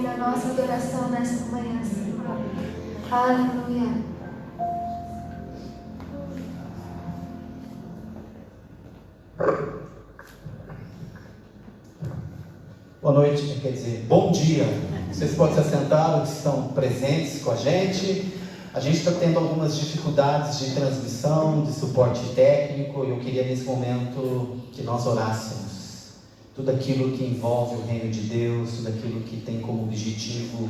a nossa adoração nesta manhã, Senhor. Aleluia. Boa noite, quer dizer, bom dia. Vocês podem se assentar, os que estão presentes com a gente. A gente está tendo algumas dificuldades de transmissão, de suporte técnico, e eu queria nesse momento que nós orássemos. Tudo aquilo que envolve o reino de Deus, tudo aquilo que tem como objetivo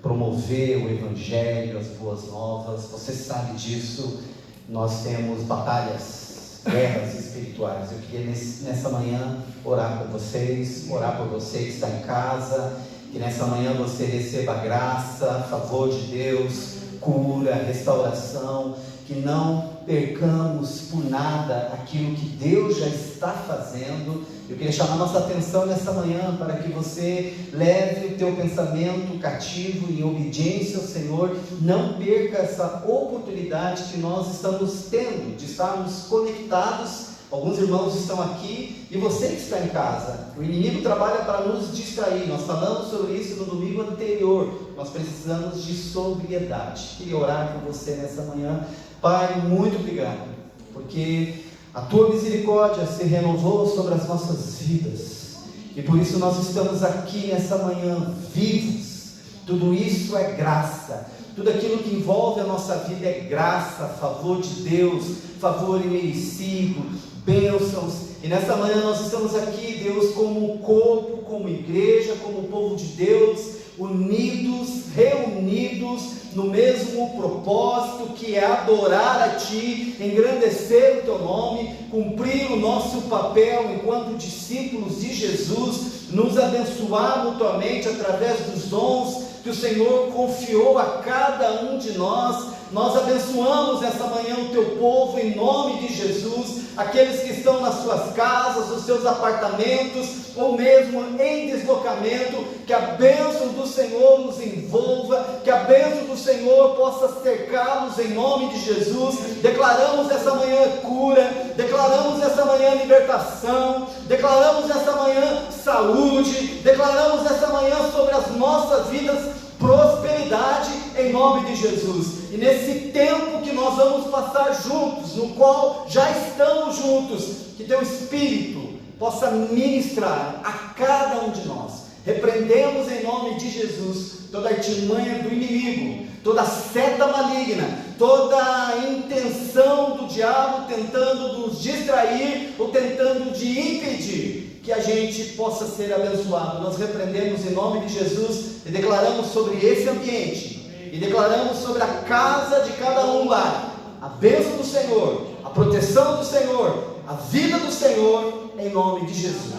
promover o Evangelho, as boas novas. Você sabe disso, nós temos batalhas, guerras espirituais. Eu queria nessa manhã orar por vocês, orar por você que está em casa, que nessa manhã você receba graça, favor de Deus, cura, restauração, que não percamos por nada aquilo que Deus já está fazendo. Eu queria chamar nossa atenção nessa manhã para que você leve o teu pensamento cativo em obediência ao Senhor. Não perca essa oportunidade que nós estamos tendo de estarmos conectados. Alguns irmãos estão aqui e você que está em casa. O inimigo trabalha para nos distrair. Nós falamos sobre isso no domingo anterior. Nós precisamos de sobriedade. Queria orar por você nessa manhã. Pai, muito obrigado, porque a Tua misericórdia se renovou sobre as nossas vidas, e por isso nós estamos aqui nessa manhã vivos. Tudo isso é graça, tudo aquilo que envolve a nossa vida é graça, favor de Deus, favor imerecido, bênçãos. E nessa manhã nós estamos aqui, Deus, como corpo, como igreja, como povo de Deus, unidos, reunidos no mesmo propósito, que é adorar a Ti, engrandecer o Teu nome, cumprir o nosso papel enquanto discípulos de Jesus, nos abençoar mutuamente através dos dons que o Senhor confiou a cada um de nós. Nós abençoamos essa manhã o Teu povo em nome de Jesus, aqueles que estão nas suas casas, nos seus apartamentos, ou mesmo em deslocamento. Que a bênção do Senhor nos envolva, que a bênção do Senhor possa cercá-los em nome de Jesus. Declaramos essa manhã cura, declaramos essa manhã libertação, declaramos essa manhã saúde, declaramos essa manhã sobre as nossas vidas prosperidade em nome de Jesus. E nesse tempo que nós vamos passar juntos, no qual já estamos juntos, que Teu Espírito possa ministrar a cada um de nós. Repreendemos em nome de Jesus toda artimanha do inimigo, toda seta maligna, toda intenção do diabo tentando nos distrair ou tentando de impedir que a gente possa ser abençoado. Nós repreendemos em nome de Jesus e declaramos sobre esse ambiente, e declaramos sobre a casa de cada um lá, a bênção do Senhor, a proteção do Senhor, a vida do Senhor, em nome de Jesus.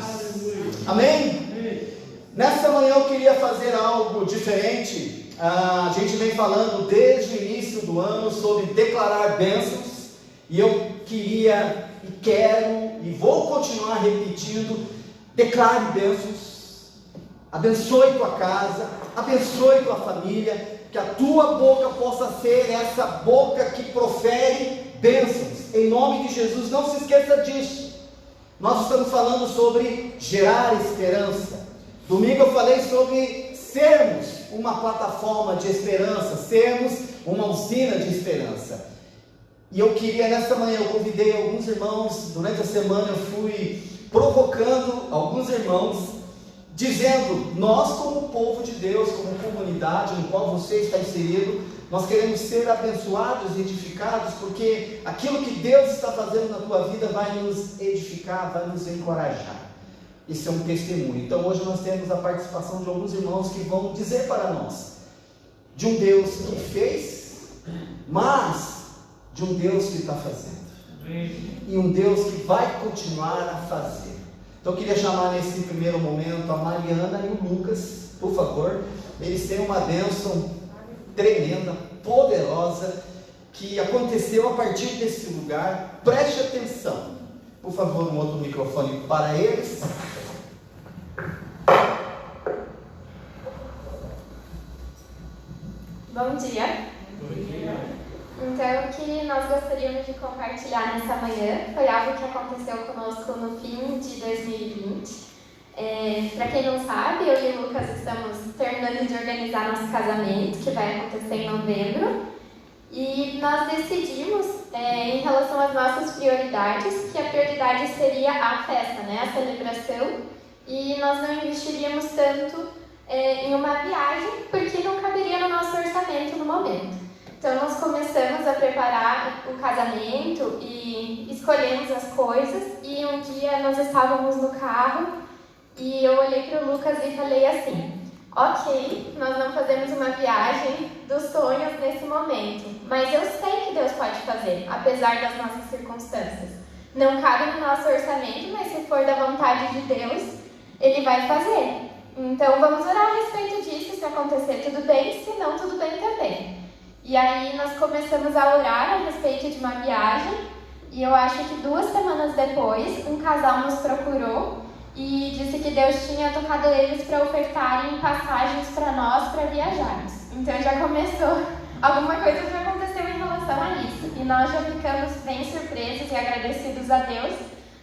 Amém? Nessa manhã eu queria fazer algo diferente. A gente vem falando desde o início do ano sobre declarar bênçãos, e eu queria e quero e vou continuar repetindo: declare bênçãos, abençoe tua casa, abençoe tua família, que a tua boca possa ser essa boca que profere bênçãos, em nome de Jesus. Não se esqueça disso. Nós estamos falando sobre gerar esperança. Domingo eu falei sobre sermos uma plataforma de esperança, sermos uma usina de esperança. E eu queria nessa manhã, eu convidei alguns irmãos, durante a semana eu fui provocando alguns irmãos, dizendo: nós como povo de Deus, como comunidade no qual você está inserido, nós queremos ser abençoados e edificados, porque aquilo que Deus está fazendo na tua vida vai nos edificar, vai nos encorajar. Esse é um testemunho. Então hoje nós temos a participação de alguns irmãos que vão dizer para nós de um Deus que fez, mas de um Deus que está fazendo, e um Deus que vai continuar a fazer. Então eu queria chamar nesse primeiro momento a Mariana e o Lucas, por favor. Eles têm uma bênção tremenda, poderosa, que aconteceu a partir desse lugar. Preste atenção, por favor, um outro microfone para eles. Bom dia. Bom dia. Então, o que nós gostaríamos de compartilhar nessa manhã foi algo que aconteceu conosco no fim de 2020. Para quem não sabe, eu e o Lucas estamos terminando de organizar nosso casamento, que vai acontecer em novembro. E nós decidimos, em relação às nossas prioridades, que a prioridade seria a festa, né? A celebração. E nós não investiríamos tanto em uma viagem, porque não caberia no nosso orçamento no momento. Então, nós começamos a preparar o casamento e escolhemos as coisas. E um dia nós estávamos no carro e eu olhei para o Lucas e falei assim: ok, nós não fazemos uma viagem dos sonhos nesse momento, mas eu sei que Deus pode fazer, apesar das nossas circunstâncias. Não cabe no nosso orçamento, mas se for da vontade de Deus, Ele vai fazer. Então vamos orar a respeito disso, se acontecer tudo bem, se não tudo bem também. E aí nós começamos a orar a respeito de uma viagem, e eu acho que 2 semanas depois, um casal nos procurou e disse que Deus tinha tocado eles para ofertarem passagens para nós para viajarmos. Então já começou, alguma coisa já aconteceu em relação a isso. E nós já ficamos bem surpresos e agradecidos a Deus,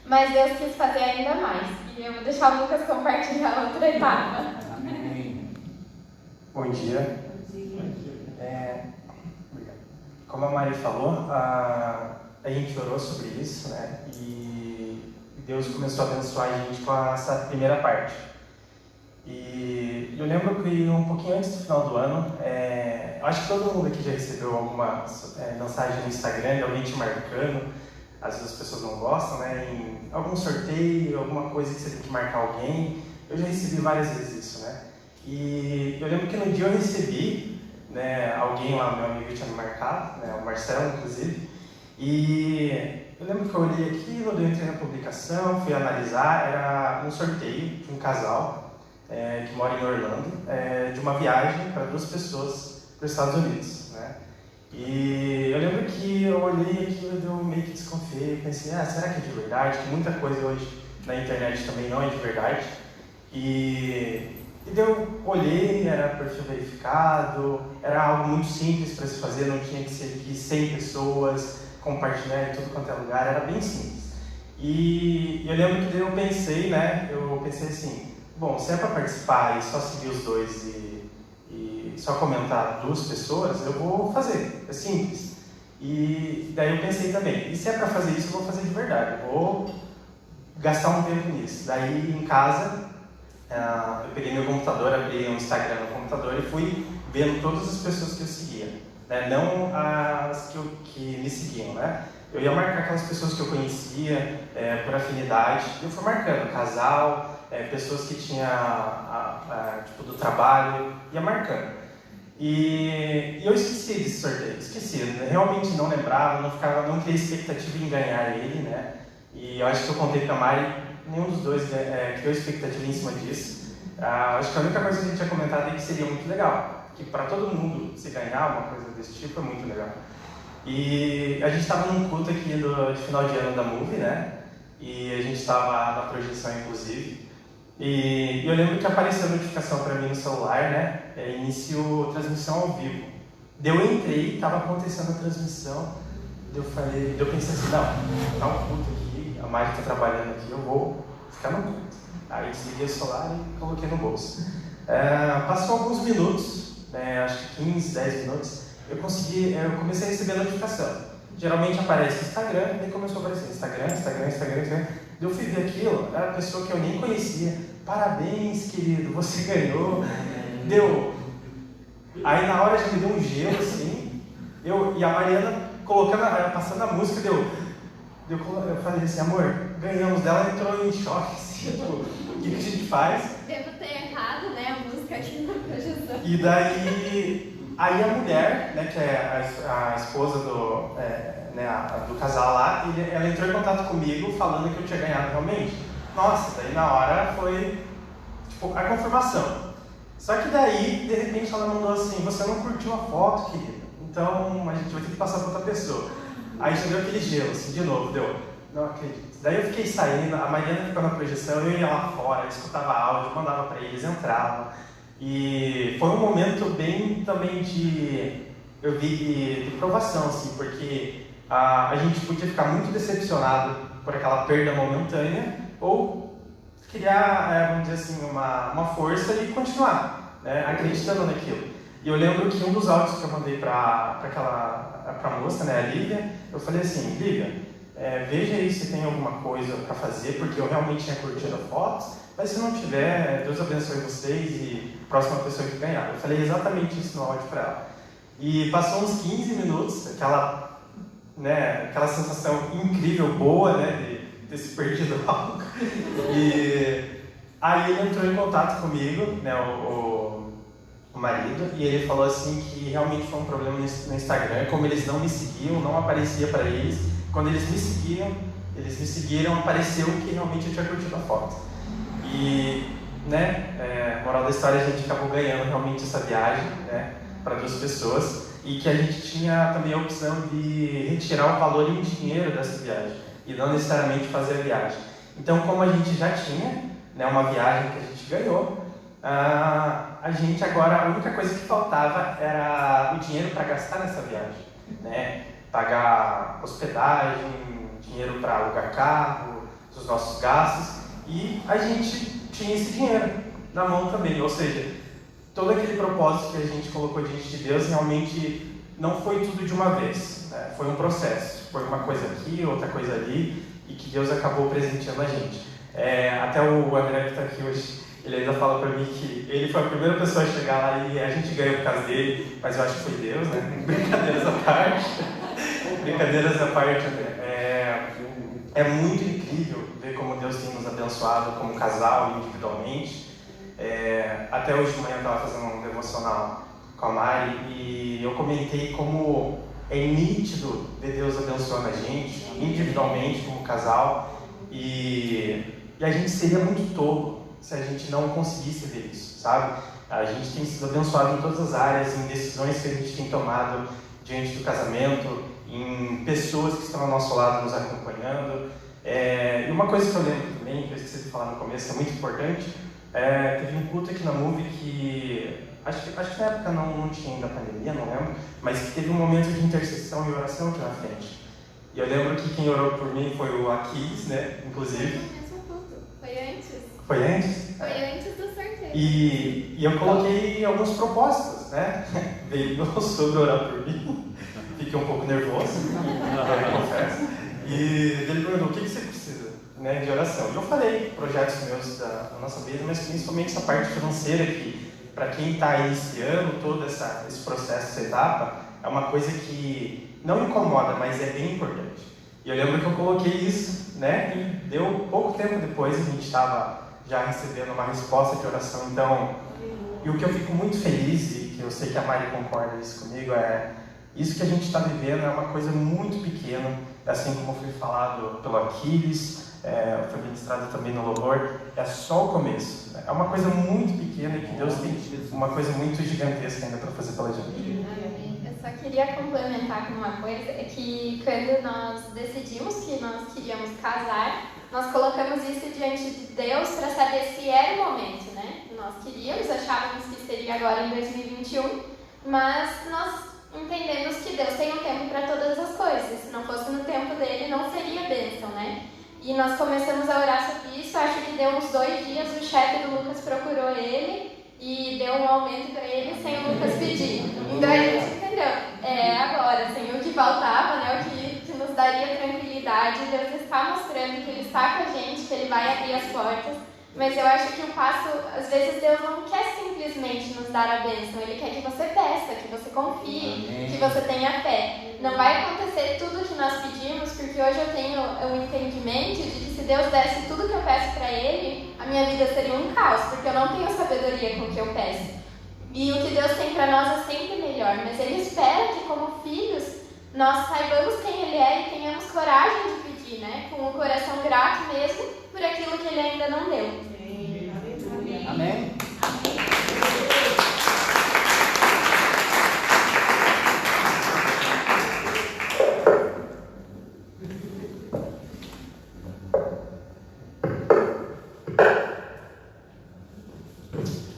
mas Deus quis fazer ainda mais. E eu vou deixar o Lucas compartilhar outra etapa. Amém. Bom dia. Como a Mari falou, a gente orou sobre isso, né? E Deus começou a abençoar a gente com essa primeira parte. E eu lembro que um pouquinho antes do final do ano, acho que todo mundo aqui já recebeu alguma mensagem no Instagram de alguém te marcando. Às vezes as pessoas não gostam, né? Em algum sorteio, alguma coisa que você tem que marcar alguém. Eu já recebi várias vezes isso, né? E eu lembro que no dia eu recebi, né, alguém lá, meu amigo tinha me marcado, né, o Marcelo, inclusive. E eu lembro que eu olhei aquilo, eu entrei na publicação, fui analisar, era um sorteio de um casal que mora em Orlando, de uma viagem para 2 pessoas para os Estados Unidos, né? E eu lembro que eu olhei aquilo e eu meio que desconfiei, pensei, será que é de verdade? Que muita coisa hoje na internet também não é de verdade. E daí eu olhei, era perfil verificado, era algo muito simples para se fazer, não tinha que ser aqui 100 pessoas, compartilhar em tudo quanto é lugar, era bem simples. E eu lembro que daí eu pensei assim, bom, se é para participar e só seguir os 2 e só comentar 2 pessoas, eu vou fazer, é simples. E daí eu pensei também, e se é para fazer isso, eu vou fazer de verdade, eu vou gastar um tempo nisso. Daí em casa, eu peguei meu computador, abri um Instagram no computador e fui vendo todas as pessoas que eu seguia, né? Não as que me seguiam, né? Eu ia marcar aquelas pessoas que eu conhecia por afinidade, e eu fui marcando casal, pessoas que tinha tipo do trabalho, ia marcando. E eu esqueci desse sorteio, realmente não lembrava, não criei expectativa em ganhar ele, né? E eu acho que eu contei pra Mari, nenhum dos 2 criou expectativa em cima disso. Acho que a única coisa que a gente tinha comentado é que seria muito legal, que para todo mundo se ganhar uma coisa desse tipo é muito legal. E a gente estava num culto aqui de final de ano da Move, né? E a gente estava na projeção, inclusive. E eu lembro que apareceu a notificação para mim no celular, né? Início transmissão ao vivo. Eu entrei, estava acontecendo a transmissão. Eu pensei assim, não, tá um culto aqui, a Mari está trabalhando aqui, eu vou ficar no culto. Aí desliguei o celular e coloquei no bolso. Passou alguns minutos, acho que 15, 10 minutos, eu comecei a receber a notificação. Geralmente aparece Instagram, e daí começou a aparecer Instagram. Eu fui ver aquilo, era uma pessoa que eu nem conhecia. Parabéns, querido, você ganhou. Aí na hora já me deu um gelo assim, e a Mariana passando a música, eu falei assim, amor, ganhamos dela, entrou em choque, assim, tipo, o que a gente faz? Devo ter errado, né, a música aqui na projeção. E daí, aí a mulher, né, que é a esposa do casal lá, ela entrou em contato comigo falando que eu tinha ganhado realmente. Nossa, daí na hora foi, tipo, a confirmação. Só que daí, de repente, ela mandou assim, você não curtiu a foto, querida, então a gente vai ter que passar para outra pessoa. Aí já deu aquele gelo, assim, de novo, não acredito. Daí eu fiquei saindo, a Mariana ficou na projeção, eu ia lá fora, eu escutava áudio, mandava para eles, entrava. E foi um momento bem também de provação, assim, porque a gente podia ficar muito decepcionado por aquela perda momentânea, ou criar, vamos dizer assim, uma força e continuar, né, acreditando naquilo. E eu lembro que um dos áudios que eu mandei para a moça, né, a Lívia, eu falei assim: Lívia, veja aí se tem alguma coisa para fazer, porque eu realmente tinha curtido a foto, mas se não tiver, Deus abençoe vocês e a próxima pessoa que ganhar. Eu falei exatamente isso no áudio para ela. E passou uns 15 minutos, aquela sensação incrível, boa, né, de ter se perdido algo. E aí ele entrou em contato comigo, né, o marido, e ele falou assim que realmente foi um problema no Instagram, como eles não me seguiam, não aparecia para eles. Quando eles me seguiram, apareceu que realmente eu tinha curtido a foto. E, né, moral da história, a gente acabou ganhando realmente essa viagem, né, para 2 pessoas, e que a gente tinha também a opção de retirar o valor em dinheiro dessa viagem, e não necessariamente fazer a viagem. Então, como a gente já tinha, né, uma viagem que a gente ganhou, a gente agora, a única coisa que faltava era o dinheiro para gastar nessa viagem, né? Pagar hospedagem, dinheiro para alugar carro, os nossos gastos, e a gente tinha esse dinheiro na mão também, ou seja, todo aquele propósito que a gente colocou diante de Deus realmente não foi tudo de uma vez, né? Foi um processo, foi uma coisa aqui, outra coisa ali, e que Deus acabou presenteando a gente. Até o André que está aqui hoje, ele ainda fala para mim que ele foi a primeira pessoa a chegar lá e a gente ganhou por causa dele, mas eu acho que foi Deus, né? Brincadeiras à parte. Brincadeiras à parte, André. É muito incrível ver como Deus tem nos abençoado como casal, individualmente. Até hoje de manhã eu estava fazendo um devocional com a Mari e eu comentei como é nítido ver Deus abençoando a gente, individualmente, como casal, e a gente seria muito tolo se a gente não conseguisse ver isso, sabe? A gente tem sido abençoado em todas as áreas, em decisões que a gente tem tomado diante do casamento, em pessoas que estão ao nosso lado nos acompanhando. E uma coisa que eu lembro também, que eu esqueci de falar no começo, que é muito importante, teve um culto aqui na Move que, acho que na época não tinha ainda pandemia, não lembro, mas que teve um momento de intercessão e oração aqui na frente. E eu lembro que quem orou por mim foi o Aquiles, né, inclusive. Foi antes. Foi antes? Foi antes do sorteio. E eu coloquei alguns propósitos, né? Veio meu sogro orar por mim, fiquei um pouco nervoso, confesso. E ele perguntou: o que você precisa, né, de oração? E eu falei projetos meus da nossa vida, mas principalmente essa parte financeira que, para quem está iniciando todo esse processo, essa etapa, é uma coisa que não incomoda, mas é bem importante. E eu lembro que eu coloquei isso, né? E deu pouco tempo depois a gente estava já recebendo uma resposta de oração. Então, e o que eu fico muito feliz, e que eu sei que a Mari concorda isso comigo, isso que a gente está vivendo é uma coisa muito pequena, assim como foi falado pelo Aquiles, foi ministrado também no louvor, é só o começo. É uma coisa muito pequena e que Deus tem uma coisa muito gigantesca ainda para fazer pela gente. Eu só queria complementar com uma coisa, é que quando nós decidimos que nós queríamos casar, nós colocamos isso diante de Deus para saber se era o momento, né? Nós queríamos, achávamos que seria agora em 2021, mas nós entendemos que Deus tem um tempo para todas as coisas. Se não fosse no tempo dele, não seria bênção, né? E nós começamos a orar sobre isso. Acho que deu uns 2 dias, o chefe do Lucas procurou ele e deu um aumento para ele sem o Lucas pedir. Então a gente entendeu, agora, assim, o que faltava, né, o que nos daria tranquilidade. Deus está mostrando que Ele está com a gente, que Ele vai abrir as portas. Mas eu acho que o passo, às vezes Deus não quer simplesmente nos dar a bênção, Ele quer que você peça, que você confie, que você tenha fé. Não vai acontecer tudo o que nós pedimos, porque hoje eu tenho o entendimento de que se Deus desse tudo que eu peço para Ele, a minha vida seria um caos, porque eu não tenho sabedoria com o que eu peço. E o que Deus tem para nós é sempre melhor, mas Ele espera que, como filhos, nós saibamos quem Ele é e tenhamos coragem de pedir, né? Com o coração grato mesmo por aquilo que Ele ainda não deu. Amém?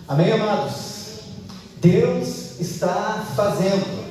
Amém, amados? Deus está fazendo.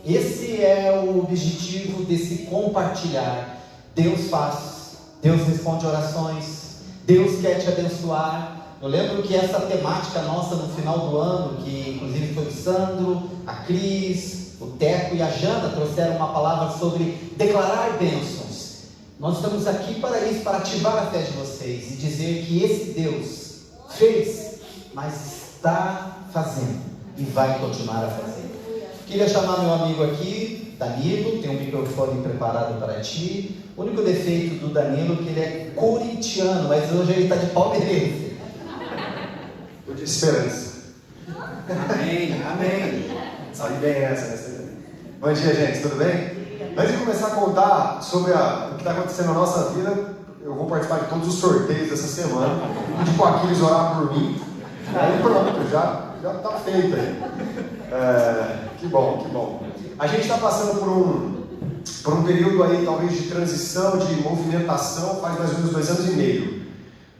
Esse é o objetivo desse compartilhar. Deus faz, Deus responde orações, Deus quer te abençoar. Eu lembro que essa temática nossa no final do ano, que inclusive foi o Sandro, a Cris, o Teco e a Jana trouxeram uma palavra sobre declarar bênçãos. Nós estamos aqui para isso, para ativar a fé de vocês e dizer que esse Deus fez, mas está fazendo e vai continuar a fazer. Queria chamar meu amigo aqui, Danilo, tem um microfone preparado para ti. O único defeito do Danilo é que ele é corintiano, mas hoje ele está de palmeirense. Estou de esperança. Amém, amém. Sabe bem essa, né? Bom dia, gente, tudo bem? Antes de começar a contar sobre o que está acontecendo na nossa vida, eu vou participar de todos os sorteios dessa semana. Pedir para o Aquiles orar por mim. Aí pronto, já está feito aí. Que bom, que bom. A gente está passando por um período aí, talvez, de transição, de movimentação, faz mais ou menos 2 anos e meio.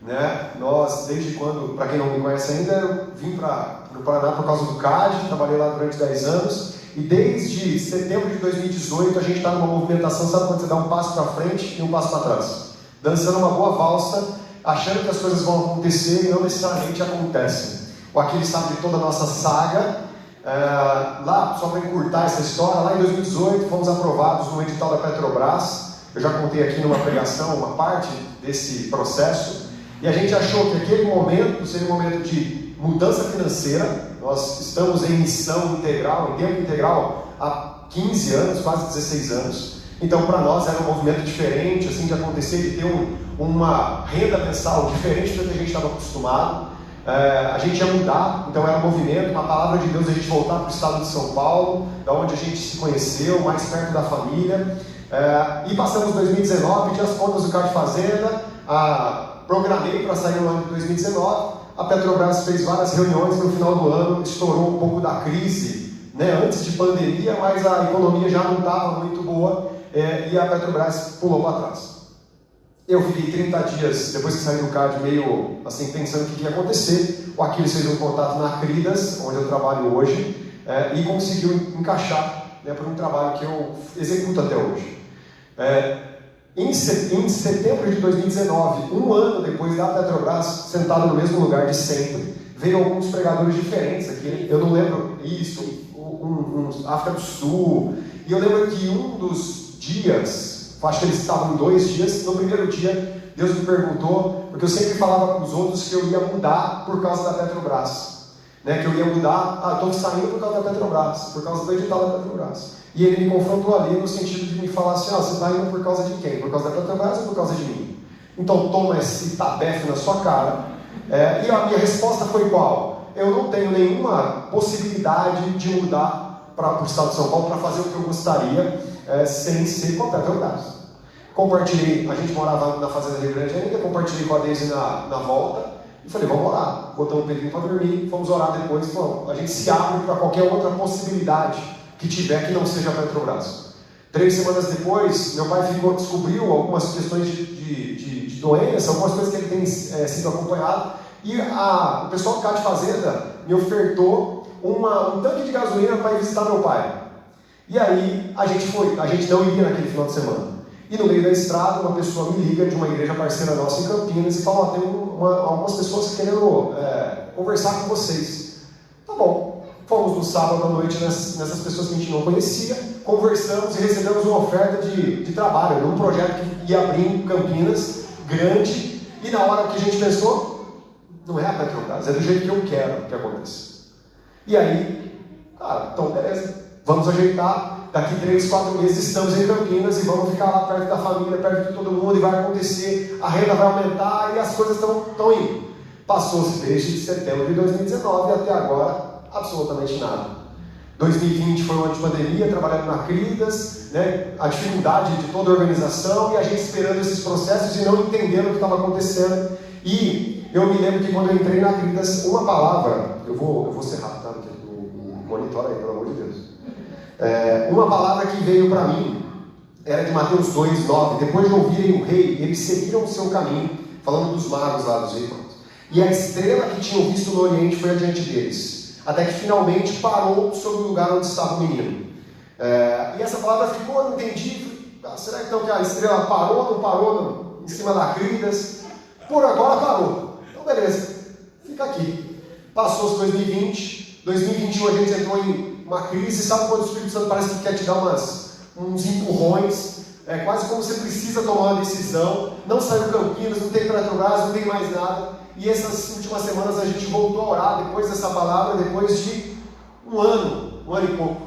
Né? Nós, desde quando, para quem não me conhece ainda, eu vim para o Paraná por causa do CAD, trabalhei lá durante 10 anos, e desde setembro de 2018 a gente está numa movimentação, sabe quando você dá um passo para frente e um passo para trás? Dançando uma boa valsa, achando que as coisas vão acontecer e não necessariamente acontecem. O Aquiles sabe de toda a nossa saga. Lá, só para encurtar essa história, lá em 2018 fomos aprovados no edital da Petrobras. Eu já contei aqui numa pregação uma parte desse processo. E a gente achou que aquele momento seria um momento de mudança financeira. Nós estamos em missão integral, em tempo integral, há 15 anos, quase 16 anos. Então, para nós era um movimento diferente, assim, de acontecer, de ter uma renda mensal diferente do que a gente estava acostumado. A gente ia mudar, então era um movimento, uma palavra de Deus, a gente voltar para o estado de São Paulo, da onde a gente se conheceu, mais perto da família. E passamos 2019, pedi as contas do CAD Fazenda, programei para sair no ano de 2019, a Petrobras fez várias reuniões no final do ano, estourou um pouco da crise, né, antes de pandemia, mas a economia já não estava muito boa, e a Petrobras pulou para trás. Eu fiquei 30 dias, depois que saí do CAD, meio assim, pensando o que ia acontecer. O Aquiles fez um contato na Cridas, onde eu trabalho hoje, e conseguiu encaixar, né, para um trabalho que eu executo até hoje. Em setembro de 2019, um ano depois da Petrobras, sentado no mesmo lugar de sempre, veio alguns pregadores diferentes aqui. Eu não lembro isso, África do Sul. E eu lembro que um dos dias, acho que eles estavam em 2 dias, no primeiro dia, Deus me perguntou, porque eu sempre falava para os outros que eu ia mudar por causa da Petrobras. Né, que eu ia mudar, estou saindo por causa da Petrobras, por causa do edital da Petrobras. E ele me confrontou ali no sentido de me falar assim, você está indo por causa de quem? Por causa da Petrobras ou por causa de mim? Então toma esse tabefe na sua cara. E a minha resposta foi qual? Eu não tenho nenhuma possibilidade de mudar para o estado de São Paulo para fazer o que eu gostaria, sem ser com a Petrobras. Compartilhei, a gente morava na Fazenda Rio Grande ainda, compartilhei com a Deise na volta, e falei, vamos orar. Botamos o Pedrinho para dormir, fomos orar depois, a gente se abre para qualquer outra possibilidade que tiver que não seja a Petrobras. 3 semanas depois, meu pai descobriu algumas questões de doença, algumas coisas que ele tem sido acompanhado, e o pessoal do CAD Fazenda me ofertou um tanque de gasolina para ir visitar meu pai. E aí a gente não ia naquele final de semana. E no meio da estrada, uma pessoa me liga de uma igreja parceira nossa em Campinas e fala, tem algumas pessoas querendo conversar com vocês. Tá bom. Fomos no sábado à noite nessas pessoas que a gente não conhecia, conversamos e recebemos uma oferta de trabalho, num projeto que ia abrir em Campinas, grande, e na hora que a gente pensou, não é a Petrobras, é do jeito que eu quero que aconteça. E aí, então beleza, vamos ajeitar, daqui 3, 4 meses estamos em Campinas e vamos ficar lá perto da família, perto de todo mundo, e vai acontecer, a renda vai aumentar e as coisas estão indo. Passou-se desde setembro de 2019 até agora, absolutamente nada. 2020 foi um ano de pandemia, trabalhando na Cridas, né, a dificuldade de toda a organização e a gente esperando esses processos e não entendendo o que estava acontecendo. E eu me lembro que quando eu entrei na Cridas, uma palavra, eu vou ser rápido, tá? Monitora aí, pelo amor de Deus. Uma palavra que veio para mim era de Mateus 2:9. Depois de ouvirem o rei, eles seguiram o seu caminho, falando dos magos lá, dos reis. E a estrela que tinham visto no Oriente foi adiante deles, até que finalmente parou sobre o lugar onde estava o menino. E essa palavra ficou, eu não entendi. Será então que a estrela parou, não parou em cima da Cridas? por agora parou. Então beleza, fica aqui. Passou os 2020, 2021 a gente entrou em uma crise, sabe quando o Espírito Santo parece que quer te dar uns empurrões, é quase como você precisa tomar uma decisão, não saiu Campinas, não tem Petrobras, não tem mais nada, e essas últimas semanas a gente voltou a orar depois dessa palavra, depois de um ano e pouco,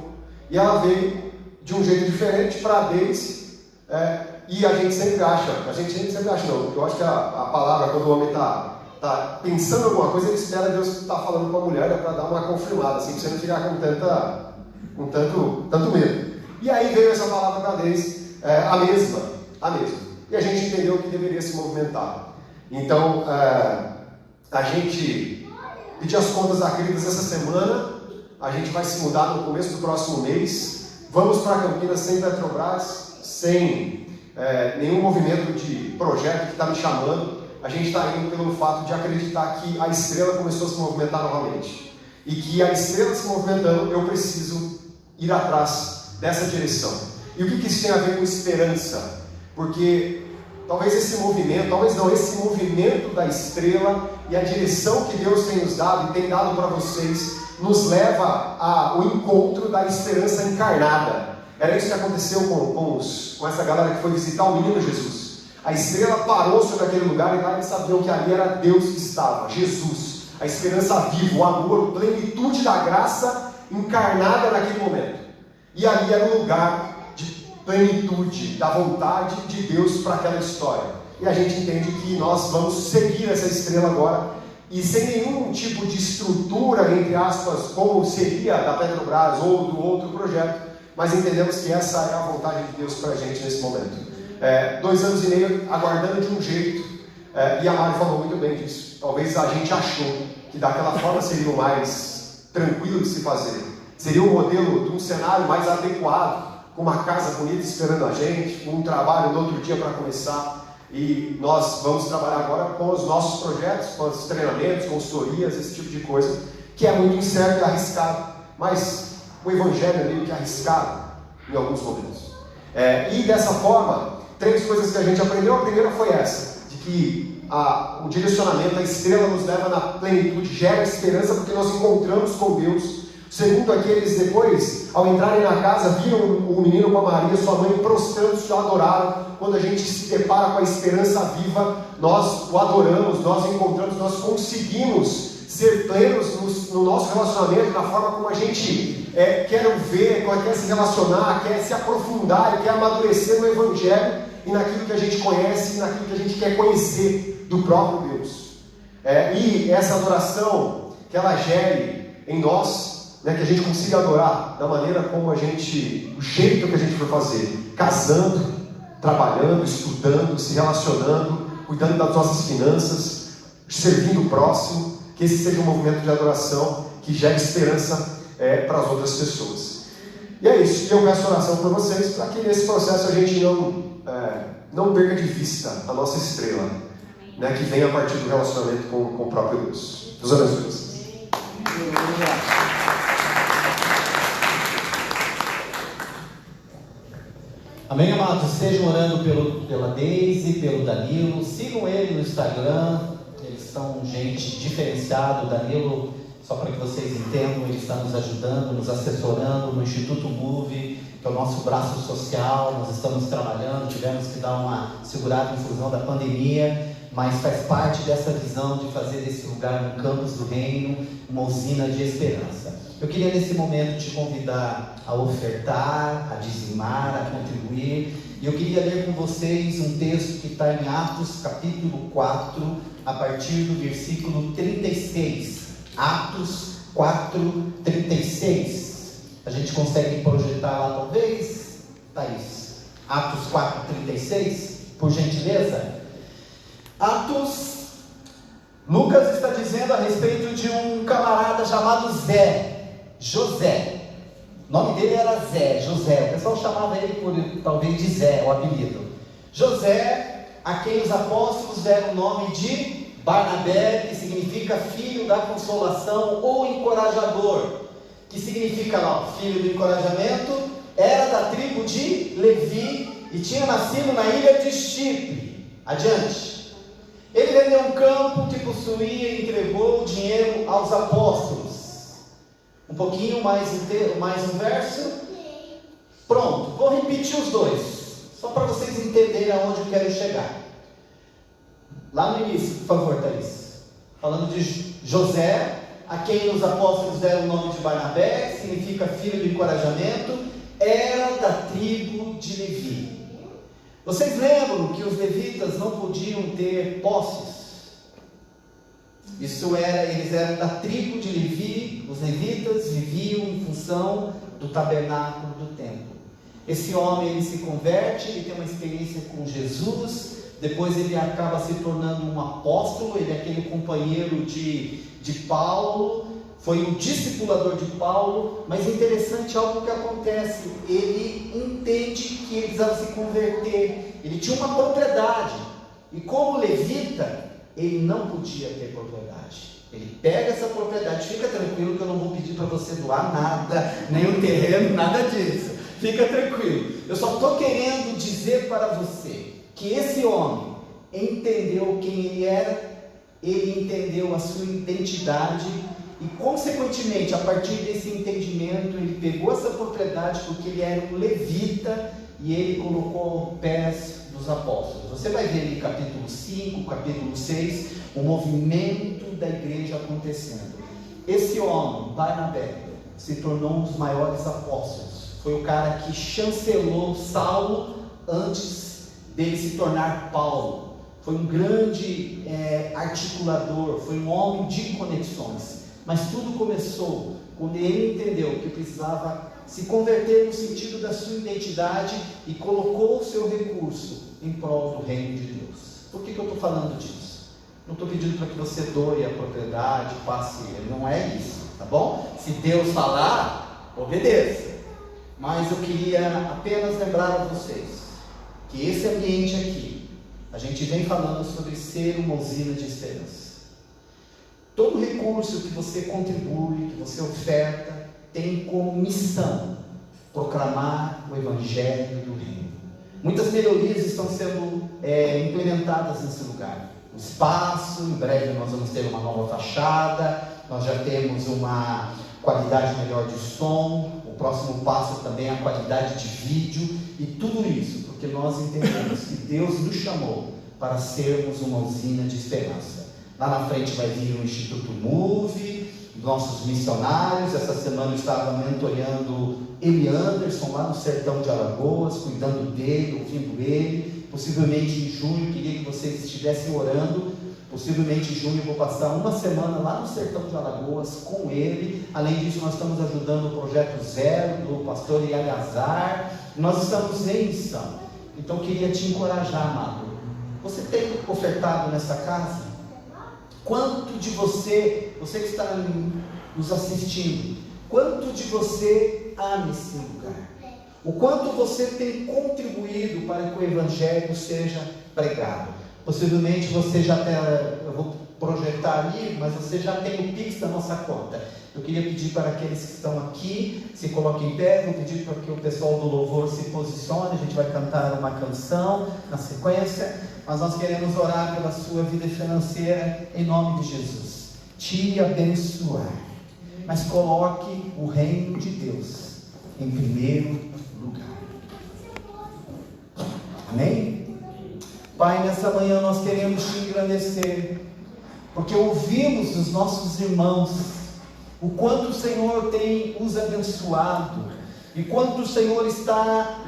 e ela veio de um jeito diferente para a Deise, e a gente sempre acha não, eu acho que a palavra, quando o homem está pensando em alguma coisa, ele espera Deus estar falando com a mulher, para dar uma confirmada, assim, para você não ficar com tanto medo. E aí veio essa palavra para a Deise, a mesma, e a gente entendeu que deveria se movimentar. Então, a gente pediu as contas da Caritas essa semana, a gente vai se mudar no começo do próximo mês, vamos para Campinas sem Petrobras, sem nenhum movimento de projeto que está me chamando. A gente está indo pelo fato de acreditar que a estrela começou a se movimentar novamente, e que a estrela se movimentando, eu preciso ir atrás dessa direção. E o que isso tem a ver com esperança? Porque esse movimento da estrela e a direção que Deus tem nos dado e tem dado para vocês, nos leva ao encontro da esperança encarnada. Era isso que aconteceu com essa galera que foi visitar o menino Jesus. A estrela parou sobre aquele lugar e lá eles sabiam que ali era Deus que estava, Jesus, a esperança viva, o amor, a plenitude da graça encarnada naquele momento. E ali era o lugar de plenitude, da vontade de Deus para aquela história. E a gente entende que nós vamos seguir essa estrela agora, e sem nenhum tipo de estrutura, entre aspas, como seria da Petrobras ou do outro projeto, mas entendemos que essa é a vontade de Deus para a gente nesse momento. 2 anos e meio aguardando de um jeito, e a Mari falou muito bem disso. Talvez a gente achou que daquela forma seria o mais tranquilo de se fazer, seria o modelo de um cenário mais adequado, com uma casa bonita esperando a gente, com um trabalho no outro dia para começar. E nós vamos trabalhar agora com os nossos projetos, com os treinamentos, consultorias, esse tipo de coisa, que é muito incerto e arriscado, mas o Evangelho é meio que arriscado em alguns momentos. E dessa forma, 3 coisas que a gente aprendeu. A primeira foi essa, de que o direcionamento, a estrela nos leva na plenitude, gera esperança porque nós encontramos com Deus. O segundo é que eles depois, ao entrarem na casa, viram o menino com a Maria, sua mãe, prostrando-se, o adoraram. Quando a gente se depara com a esperança viva, nós o adoramos, nós o encontramos, nós conseguimos ser plenos no nosso relacionamento, na forma como a gente quer ver, quer se relacionar, quer se aprofundar, quer amadurecer no Evangelho e naquilo que a gente conhece e naquilo que a gente quer conhecer do próprio Deus. E essa adoração, que ela gere em nós, que a gente consiga adorar da maneira como o jeito que a gente for fazer, casando, trabalhando, estudando, se relacionando, cuidando das nossas finanças, servindo o próximo, que esse seja um movimento de adoração que gere esperança para as outras pessoas. E é isso, e eu peço oração por vocês, para que nesse processo a gente não perca de vista a nossa estrela, que vem a partir do relacionamento com o próprio Deus. Deus abençoe vocês. Amém, amados? Estejam orando pela Deise, pelo Danilo, sigam ele no Instagram, eles são gente diferenciada. O Danilo, só para que vocês entendam, ele está nos ajudando, nos assessorando no Instituto Move, que é o nosso braço social. Nós estamos trabalhando, tivemos que dar uma segurada em função da pandemia, mas faz parte dessa visão de fazer desse lugar um campus do reino, uma usina de esperança. Eu queria nesse momento te convidar a ofertar, a dizimar, a contribuir, e eu queria ler com vocês um texto que está em Atos capítulo 4, a partir do versículo 36. Atos 4, 36. A gente consegue projetar lá talvez? Thaís. Atos 4, 36, por gentileza. Lucas está dizendo a respeito de um camarada chamado José. O nome dele era José. O pessoal chamava ele por talvez de Zé, o apelido. José, a quem os apóstolos deram o nome de Barnabé, que significa filho da consolação ou encorajador, que significa filho do encorajamento, era da tribo de Levi e tinha nascido na ilha de Chipre. Adiante. Ele vendeu um campo que possuía e entregou o dinheiro aos apóstolos. Um pouquinho mais um verso. Pronto, vou repetir os dois, só para vocês entenderem aonde eu quero chegar. Lá no início, por favor, Thaís. Falando de José, a quem os apóstolos deram o nome de Barnabé, que significa filho do encorajamento, era da tribo de Levi. Vocês lembram que os levitas não podiam ter posses? Eles eram da tribo de Levi. Os levitas viviam em função do tabernáculo do templo. Esse homem, ele se converte, ele tem uma experiência com Jesus, depois ele acaba se tornando um apóstolo, ele é aquele companheiro de Paulo, foi o discipulador de Paulo, mas é interessante algo que acontece, ele entende que ele precisava se converter, ele tinha uma propriedade, e como levita, ele não podia ter propriedade. Ele pega essa propriedade, fica tranquilo que eu não vou pedir para você doar nada, nem um terreno, nada disso, fica tranquilo. Eu só estou querendo dizer para você que esse homem entendeu quem ele era, ele entendeu a sua identidade e, consequentemente, a partir desse entendimento, ele pegou essa propriedade porque ele era um levita e ele colocou aos pés dos apóstolos. Você vai ver em capítulo 5, capítulo 6, o movimento da igreja acontecendo. Esse homem, Barnabé, se tornou um dos maiores apóstolos. Foi o cara que chancelou Saulo antes dele se tornar Paulo. Foi um grande articulador, foi um homem de conexões. Mas tudo começou quando ele entendeu que precisava se converter no sentido da sua identidade e colocou o seu recurso em prol do reino de Deus. Por que eu estou falando disso? Não estou pedindo para que você doe a propriedade, passe, não é isso, tá bom? Se Deus falar, obedeça. Mas eu queria apenas lembrar a vocês que esse ambiente aqui, a gente vem falando sobre ser uma usina de esperança. Todo recurso que você contribui, que você oferta, tem como missão proclamar o Evangelho do Reino. Muitas melhorias estão sendo implementadas nesse lugar. O espaço, em breve nós vamos ter uma nova fachada, nós já temos uma qualidade melhor de som, o próximo passo também é a qualidade de vídeo, e tudo isso porque nós entendemos que Deus nos chamou para sermos uma usina de esperança. Lá na frente vai vir o Instituto Move, nossos missionários. Essa semana eu estava mentoreando Eli Anderson lá no sertão de Alagoas, cuidando dele, ouvindo ele. Possivelmente em junho, queria que vocês estivessem orando. Possivelmente em junho eu vou passar uma semana lá no sertão de Alagoas com ele. Além disso, nós estamos ajudando o Projeto Zero do pastor Iagazar. Nós estamos em missão. Então eu queria te encorajar, amado. Você tem ofertado nessa casa? Quanto de você que está nos assistindo, quanto de você ama esse lugar? O quanto você tem contribuído para que o Evangelho seja pregado? Possivelmente você já tem, eu vou projetar ali, mas você já tem o Pix da nossa conta. Eu queria pedir para aqueles que estão aqui, se coloquem em pé, vou pedir para que o pessoal do louvor se posicione, a gente vai cantar uma canção na sequência, mas nós queremos orar pela sua vida financeira em nome de Jesus. Te abençoar, mas coloque o reino de Deus em primeiro lugar. Amém? Pai, nessa manhã nós queremos te engrandecer, porque ouvimos dos nossos irmãos o quanto o Senhor tem os abençoado, e quanto o Senhor está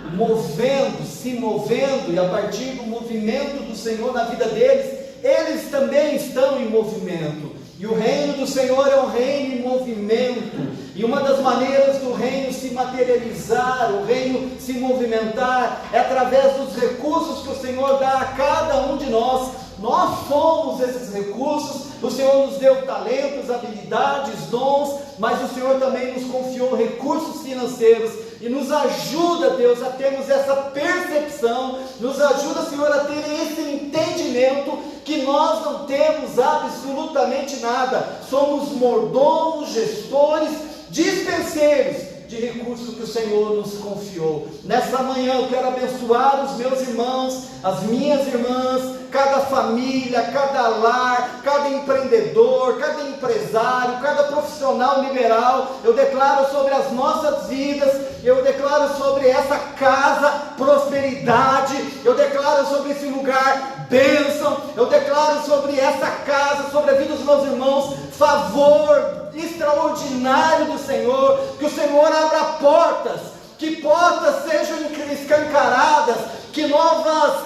se movendo, e a partir do movimento do Senhor na vida deles, eles também estão em movimento. E o reino do Senhor é um reino em movimento, e uma das maneiras do reino se materializar, o reino se movimentar, é através dos recursos que o Senhor dá a cada um de nós. Nós somos esses recursos. O Senhor nos deu talentos, habilidades, dons, mas o Senhor também nos confiou recursos financeiros, e nos ajuda, Deus, a termos essa percepção, nos ajuda, Senhor, a ter esse entendimento que nós não temos absolutamente nada, somos mordomos, gestores, dispenseiros de recursos que o Senhor nos confiou. Nessa manhã eu quero abençoar os meus irmãos, as minhas irmãs, cada família, cada lar, cada empreendedor, cada empresário, cada profissional liberal. Eu declaro sobre as nossas vidas, eu declaro sobre essa casa prosperidade, eu declaro sobre esse lugar bênção, eu declaro sobre essa casa, sobre a vida dos meus irmãos, favor extraordinário do Senhor, que o Senhor abra portas, que portas sejam escancaradas, que novas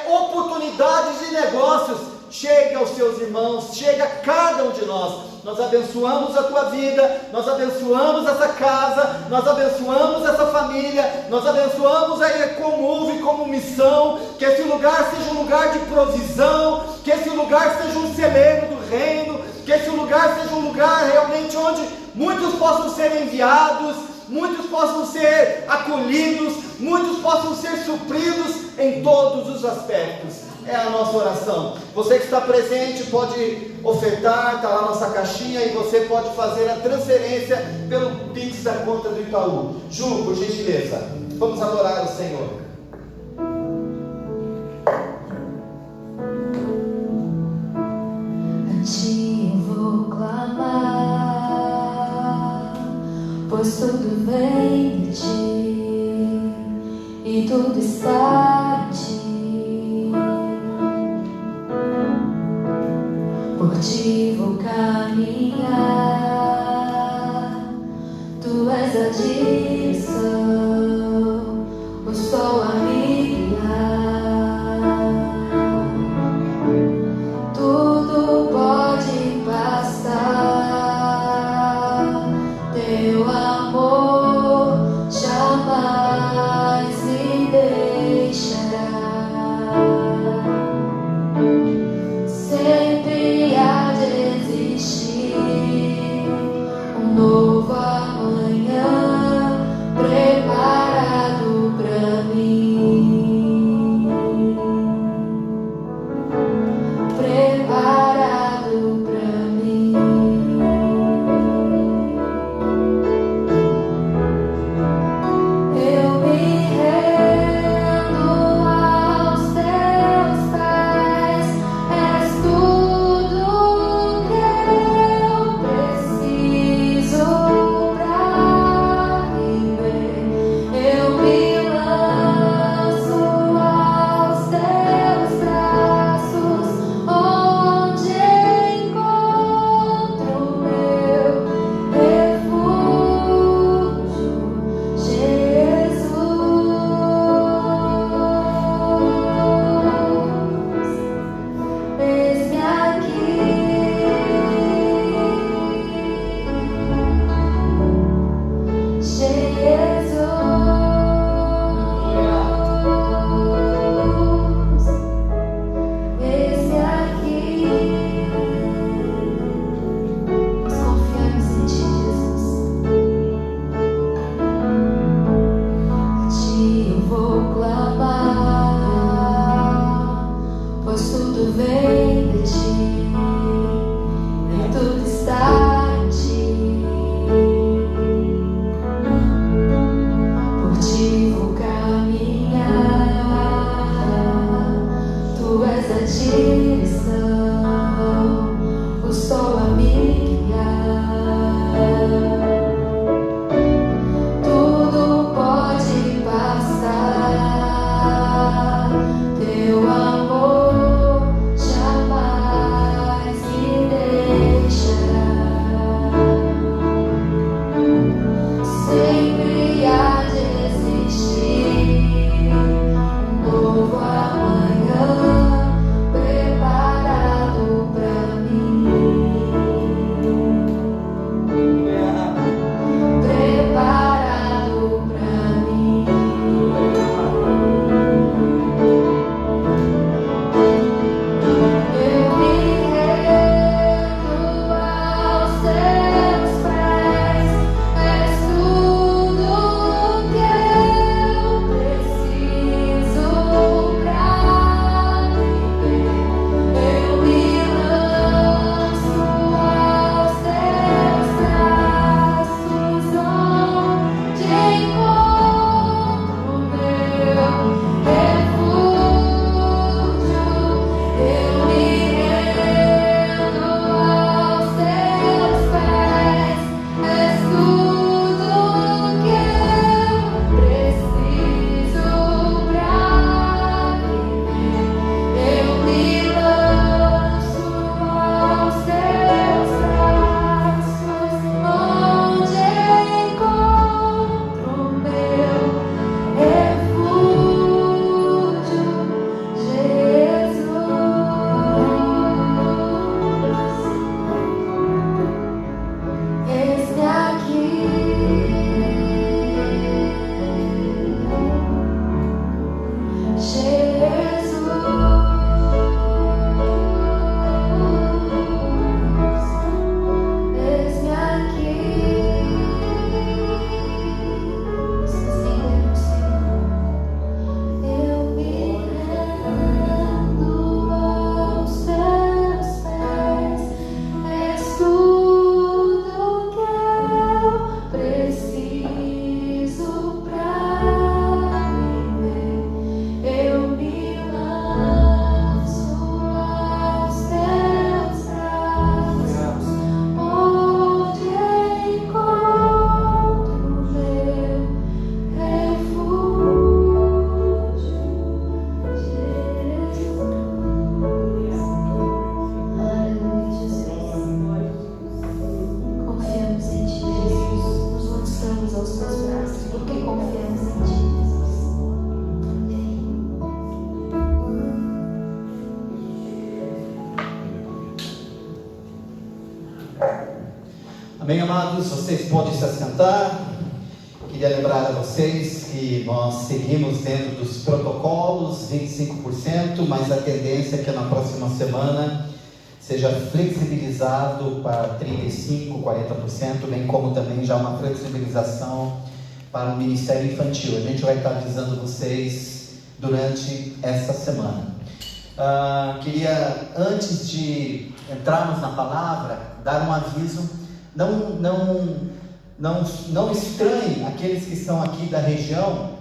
oportunidades de negócios cheguem aos seus irmãos, chega a cada um de nós. Nós abençoamos a tua vida, nós abençoamos essa casa, nós abençoamos essa família, nós abençoamos a Ecomove como missão, que esse lugar seja um lugar de provisão, que esse lugar seja um celeiro do reino, que esse lugar seja um lugar realmente onde muitos possam ser enviados, muitos possam ser acolhidos, muitos possam ser supridos em todos os aspectos. É a nossa oração. Você que está presente pode ofertar, está lá a nossa caixinha, e você pode fazer a transferência pelo Pix da conta do Itaú. Ju, por gentileza, vamos adorar o Senhor. A ti eu vou clamar, pois tudo vem de ti e tudo está em ti. Por ti vou caminhar, tu és a direção, o sol a me guiar. Tudo pode passar, teu amor jamais me deixará. Sempre há de existir um novo amanhã preparado pra mim, preparado pra mim. Eu me rendo aos teus pés, és tudo que eu preciso pra viver. Eu me lanço aos teus braços, onde encontro meu refúgio, Jesus. Eis-me aqui, Jesus. Eis-me aqui. Nós confiamos em ti, Jesus. A ti eu vou clamar, pois tudo vem de ti e tudo está em ti. Por ti vou caminhar, tu és a direção, o sol a me guiar. Tudo pode passar, teu amor jamais me deixará. Sempre há de existir um novo amanhã preparado pra mim, preparado pra mim. Eu me rendo aos teus pés, és tudo rendidos aos teus braços, porque confiamos em ti, Jesus. Amém, amados? Vocês podem se assentar. Queria lembrar a vocês que nós seguimos dentro dos protocolos 25%, mas a tendência é que na próxima semana seja flexibilizado para 35%, 40%, bem como também já uma flexibilização para o Ministério Infantil. A gente vai estar avisando vocês durante essa semana. Queria, antes de entrarmos na palavra, dar um aviso. Não estranhe aqueles que estão aqui da região,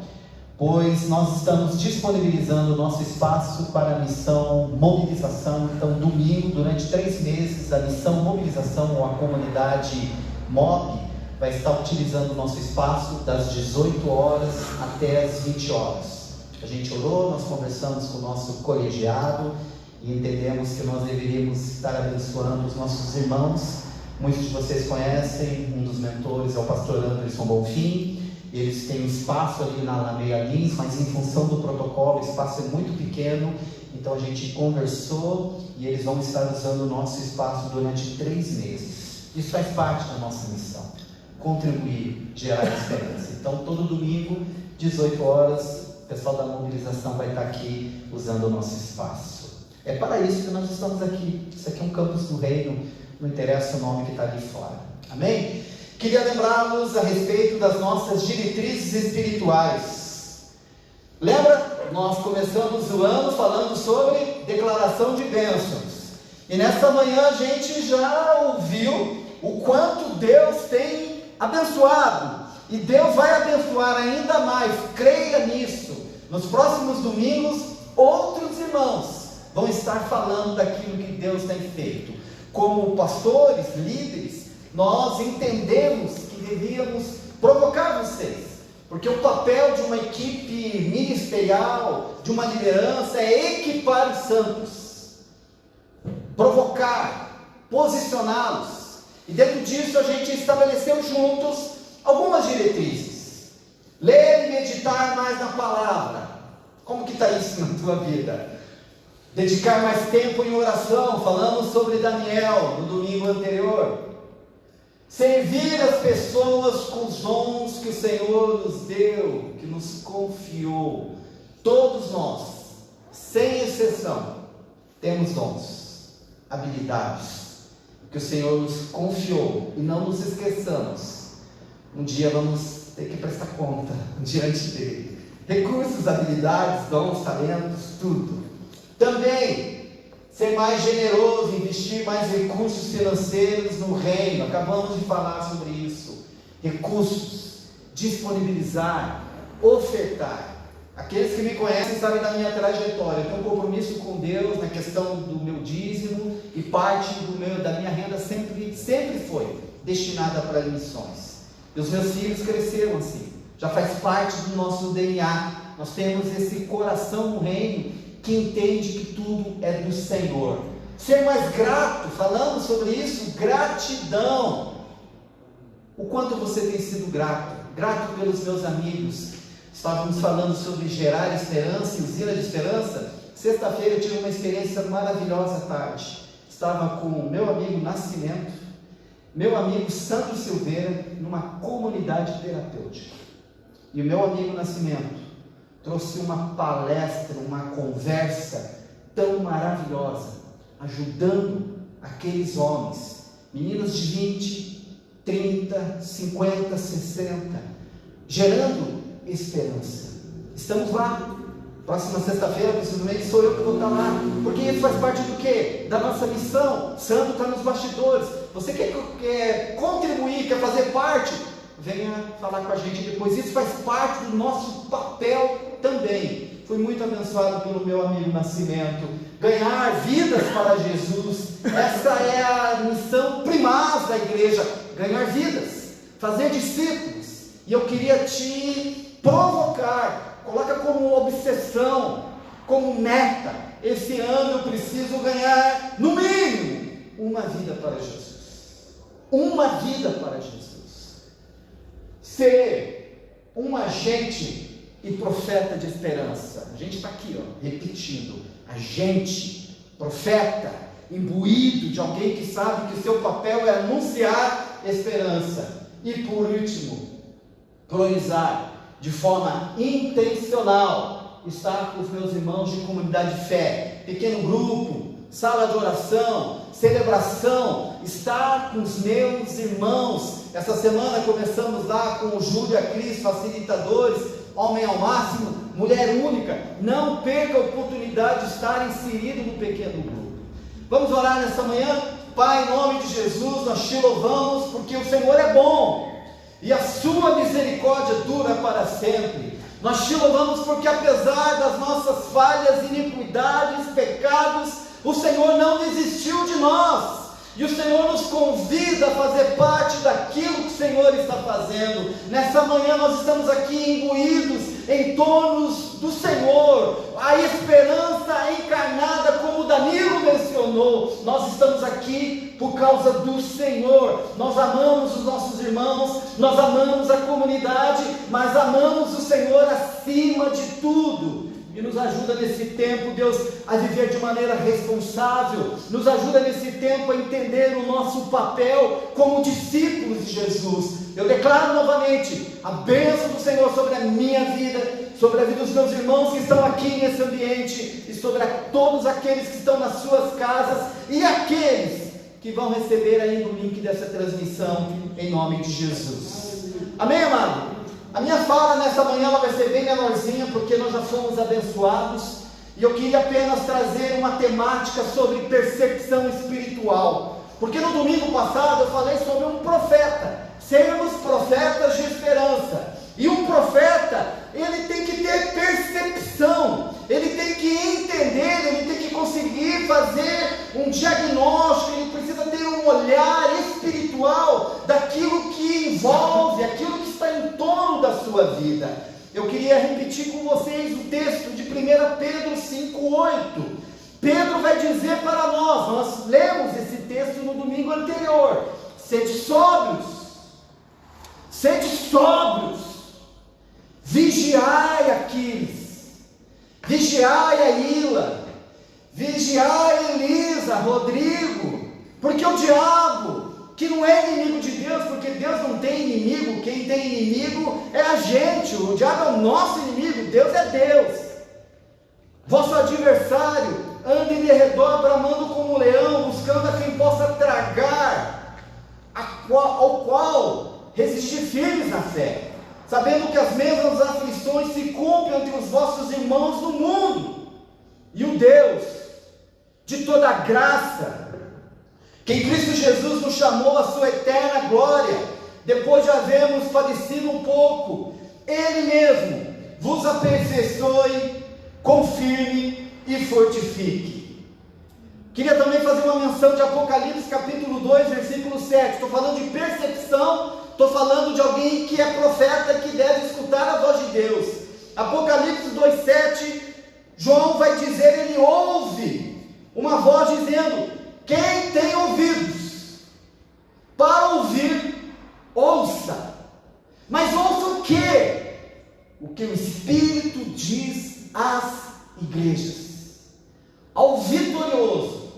pois nós estamos disponibilizando o nosso espaço para a missão mobilização. Então, domingo, durante 3 meses, a missão mobilização, ou a comunidade MOB, vai estar utilizando o nosso espaço das 18 horas até as 20 horas. A gente orou, nós conversamos com o nosso colegiado e entendemos que nós deveríamos estar abençoando os nossos irmãos. Muitos de vocês conhecem, um dos mentores é o pastor Anderson Bonfim. Eles têm um espaço ali na Alameia Lins, mas em função do protocolo o espaço é muito pequeno, então a gente conversou e eles vão estar usando o nosso espaço durante 3 meses. Isso faz parte da nossa missão, contribuir, gerar esperança. Então todo domingo, 18 horas, o pessoal da mobilização vai estar aqui usando o nosso espaço. É para isso que nós estamos aqui. Isso aqui é um campus do reino, não interessa o nome que está ali fora. Amém? Queria lembrá-los a respeito das nossas diretrizes espirituais. Lembra? Nós começamos o ano falando sobre declaração de bênçãos. E nesta manhã a gente já ouviu o quanto Deus tem abençoado. E Deus vai abençoar ainda mais. Creia nisso. Nos próximos domingos, outros irmãos vão estar falando daquilo que Deus tem feito. Como pastores, líderes, nós entendemos que devíamos provocar vocês, porque o papel de uma equipe ministerial, de uma liderança, é equipar os santos, provocar, posicioná-los, e dentro disso a gente estabeleceu juntos algumas diretrizes. Ler e meditar mais na palavra. Como que está isso na tua vida? Dedicar mais tempo em oração. Falamos sobre Daniel no domingo anterior. Servir as pessoas com os dons que o Senhor nos deu, que nos confiou. Todos nós, sem exceção, temos dons, habilidades que o Senhor nos confiou. E não nos esqueçamos, um dia vamos ter que prestar conta diante dele. Recursos, habilidades, dons, talentos, tudo. Também ser mais generoso, investir mais recursos financeiros no reino. Acabamos de falar sobre isso. Recursos, disponibilizar, ofertar. Aqueles que me conhecem sabem da minha trajetória. Eu tenho um compromisso com Deus na questão do meu dízimo, e parte da minha renda sempre foi destinada para missões. E os meus filhos cresceram assim. Já faz parte do nosso DNA. Nós temos esse coração no reino que entende que tudo é do Senhor. Ser mais grato, falamos sobre isso, gratidão. O quanto você tem sido grato? Grato pelos meus amigos. Estávamos falando sobre gerar esperança e usina de esperança. Sexta-feira eu tive uma experiência maravilhosa à tarde. Estava com o meu amigo Nascimento, meu amigo Sandro Silveira, numa comunidade terapêutica. E o meu amigo Nascimento trouxe uma palestra, uma conversa tão maravilhosa, ajudando aqueles homens, meninos de 20, 30, 50, 60, gerando esperança. Estamos lá. Próxima sexta-feira, possivelmente sou eu que vou estar lá, porque isso faz parte do quê? Da nossa missão. Sandro está nos bastidores. Você quer contribuir, quer fazer parte? Venha falar com a gente depois. Isso faz parte do nosso papel também. Fui muito abençoado pelo meu amigo Nascimento. Ganhar vidas para Jesus. Essa é a missão primaz da igreja. Ganhar vidas. Fazer discípulos. E eu queria te provocar. Coloca como obsessão, como meta. Esse ano eu preciso ganhar, no mínimo, uma vida para Jesus. Uma vida para Jesus. ser um agente e profeta de esperança. A gente está aqui, repetindo, agente, profeta, imbuído de alguém que sabe que o seu papel é anunciar esperança. E por último, priorizar de forma intencional, estar com os meus irmãos de comunidade de fé, pequeno grupo, sala de oração, celebração, estar com os meus irmãos. Essa semana começamos lá com o Júlio e a Cris, facilitadores, homem ao máximo, mulher única. Não perca a oportunidade de estar inserido no pequeno grupo. Vamos orar nessa manhã? Pai, em nome de Jesus, nós te louvamos porque o Senhor é bom e a sua misericórdia dura para sempre. Nós te louvamos porque apesar das nossas falhas, iniquidades, pecados, o Senhor não desistiu de nós. E o Senhor nos convida a fazer parte daquilo que o Senhor está fazendo. Nessa manhã nós estamos aqui imbuídos em torno do Senhor. A esperança encarnada, como Danilo mencionou. Nós estamos aqui por causa do Senhor. Nós amamos os nossos irmãos, nós amamos a comunidade, mas amamos o Senhor acima de tudo. E nos ajuda nesse tempo, Deus, a viver de maneira responsável. Nos ajuda nesse tempo a entender o nosso papel como discípulos de Jesus. Eu declaro novamente a bênção do Senhor sobre a minha vida, sobre a vida dos meus irmãos que estão aqui nesse ambiente, e sobre todos aqueles que estão nas suas casas, e aqueles que vão receber ainda o link dessa transmissão, em nome de Jesus. Amém, amado? A minha fala nessa manhã ela vai ser bem menorzinha, porque nós já fomos abençoados, e eu queria apenas trazer uma temática sobre percepção espiritual, porque no domingo passado eu falei sobre um profeta, sermos profetas de esperança, e um profeta, ele tem que ter percepção, ele tem que entender, ele tem que conseguir fazer um diagnóstico, ele precisa ter um olhar espiritual daquilo que envolve, aquilo que está em torno da sua vida. Eu queria repetir com vocês o texto de 1 Pedro 5,8. Pedro vai dizer para nós lemos esse texto no domingo anterior: sede sóbrios, vigiai Aquiles, vigiai a Ila, vigiai Elisa, Rodrigo, porque o diabo, que não é inimigo de Deus, porque Deus não tem inimigo, quem tem inimigo é a gente, o diabo é o nosso inimigo, Deus é Deus. Vosso adversário anda em derredor, bramando como um leão, buscando a quem possa tragar, ao qual resistir firmes na fé, sabendo que as mesmas aflições se cumprem entre os vossos irmãos no mundo. E o Deus de toda a graça, que em Cristo Jesus nos chamou à sua eterna glória, depois de havermos padecido um pouco, Ele mesmo vos aperfeiçoe, confirme e fortifique. Queria também fazer uma menção de Apocalipse capítulo 2, versículo 7. Estou falando de percepção, estou falando de alguém que é profeta, que deve escutar a voz de Deus. Apocalipse 2,7, João vai dizer, ele ouve uma voz dizendo: quem tem ouvidos para ouvir, ouça. Mas ouça o que? O que o Espírito diz às igrejas. Ao vitorioso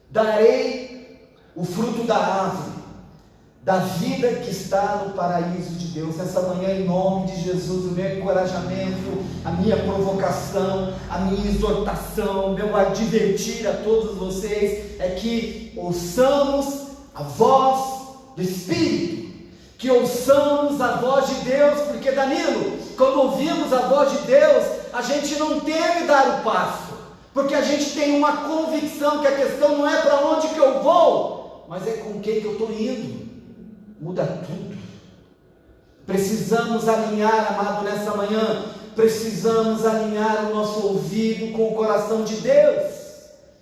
darei o fruto da árvore, da vida que está no paraíso de Deus. Essa manhã, em nome de Jesus, o meu encorajamento, a minha provocação, a minha exortação, o meu advertir a todos vocês é que ouçamos a voz do Espírito, que ouçamos a voz de Deus, porque Danilo, quando ouvimos a voz de Deus, a gente não teme dar o passo, porque a gente tem uma convicção que a questão não é para onde que eu vou, mas é com quem que eu estou indo. Muda tudo. Precisamos alinhar, amado, nessa manhã, precisamos alinhar o nosso ouvido com o coração de Deus.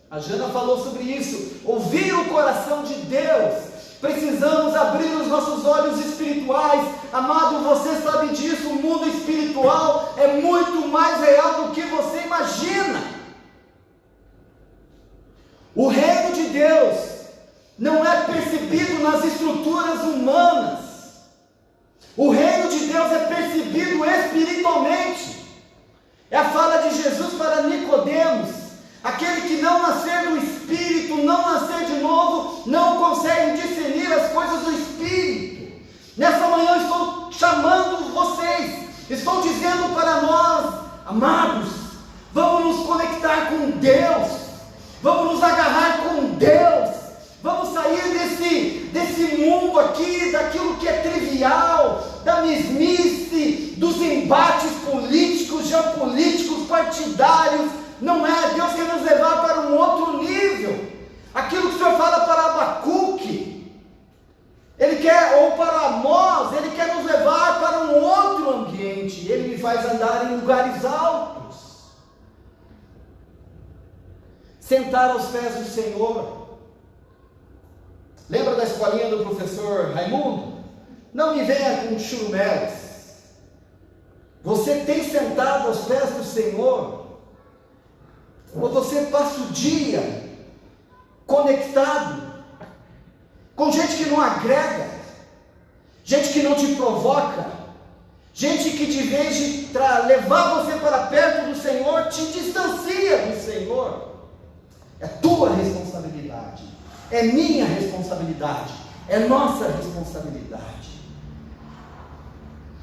A Jana falou sobre isso, ouvir o coração de Deus. Precisamos abrir os nossos olhos espirituais. Amado, você sabe disso, o mundo espiritual é muito mais real do que você imagina. O reino de Deus não é percebido nas estruturas humanas. O reino espiritualmente. É a fala de Jesus para Nicodemos: aquele que não nascer do Espírito, não nascer de novo, não consegue discernir as coisas do Espírito. Nessa manhã eu estou chamando vocês, estou dizendo para nós, amados, vamos nos conectar com Deus, vamos nos agarrar com Deus, vamos sair desse mundo aqui, daquilo que é trivial, da mesmice, dos embates políticos, geopolíticos, partidários. Não é, Deus quer nos levar para um outro nível. Aquilo que o Senhor fala para Abacuque, Ele quer, ou para Amós, Ele quer nos levar para um outro ambiente. Ele me faz andar em lugares altos, sentar aos pés do Senhor. Lembra da escolinha do professor Raimundo? Não me venha com churumelas. Você tem sentado aos pés do Senhor? Ou você passa o dia conectado com gente que não agrega, gente que não te provoca, gente que de vez de levar você para perto do Senhor, te distancia do Senhor? É tua responsabilidade, é minha responsabilidade, é nossa responsabilidade.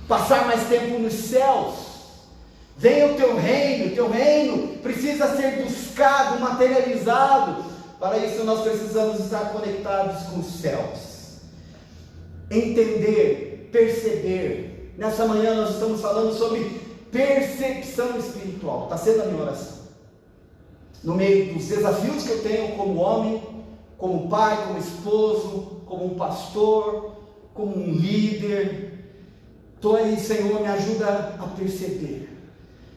Passar mais tempo nos céus. Venha o teu reino precisa ser buscado, materializado. Para isso nós precisamos estar conectados com os céus. Entender, perceber. Nessa manhã nós estamos falando sobre percepção espiritual. Está sendo a minha oração. No meio dos desafios que eu tenho como homem, como pai, como esposo, como um pastor, como um líder. Estou aí, Senhor, me ajuda a perceber.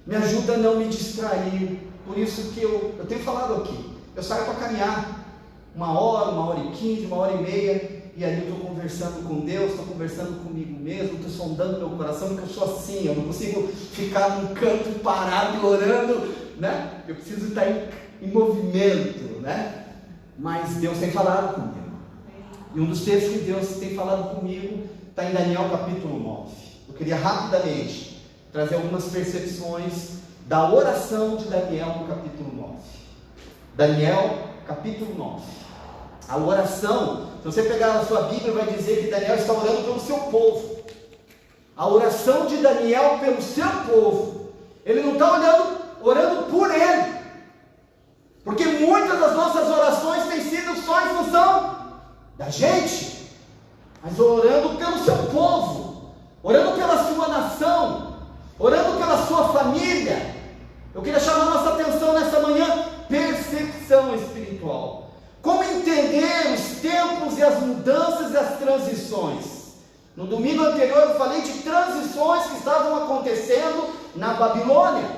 Me ajuda a não me distrair. Por isso que eu tenho falado aqui. Eu saio para caminhar 1 hora, 1h15, 1h30. E ali eu estou conversando com Deus, estou conversando comigo mesmo, estou sondando meu coração, porque eu sou assim, eu não consigo ficar num canto parado orando, né? Eu preciso estar em movimento, né? Mas Deus tem falado comigo. E um dos textos que Deus tem falado comigo está em Daniel capítulo 9. Eu queria rapidamente trazer algumas percepções da oração de Daniel no capítulo 9. Daniel capítulo 9. A oração, se você pegar a sua Bíblia, vai dizer que Daniel está orando pelo seu povo. A oração de Daniel pelo seu povo. Ele não está orando por ele. Porque muitas das nossas orações têm sido só em função da gente. Mas orando pelo seu povo. Orando pela sua nação. Orando pela sua família. Eu queria chamar nossa atenção nessa manhã. Percepção espiritual. Como entender os tempos e as mudanças e as transições? No domingo anterior eu falei de transições que estavam acontecendo na Babilônia.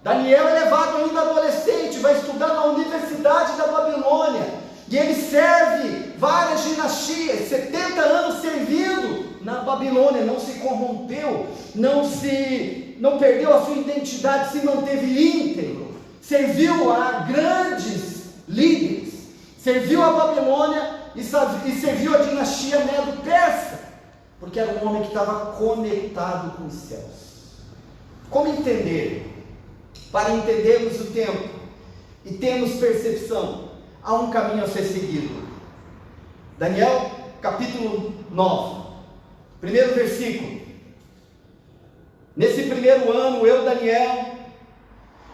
Daniel é levado ainda adolescente, vai estudar na Universidade da Babilônia. E ele serve várias dinastias, 70 anos servindo na Babilônia. Não se corrompeu, não perdeu a sua identidade, se manteve íntegro. Serviu a grandes líderes. Serviu a Babilônia e serviu a dinastia Medo-Persa, porque era um homem que estava conectado com os céus. Como entender? Para entendermos o tempo e termos percepção, há um caminho a ser seguido. Daniel capítulo 9, primeiro versículo. Nesse primeiro ano, eu, Daniel,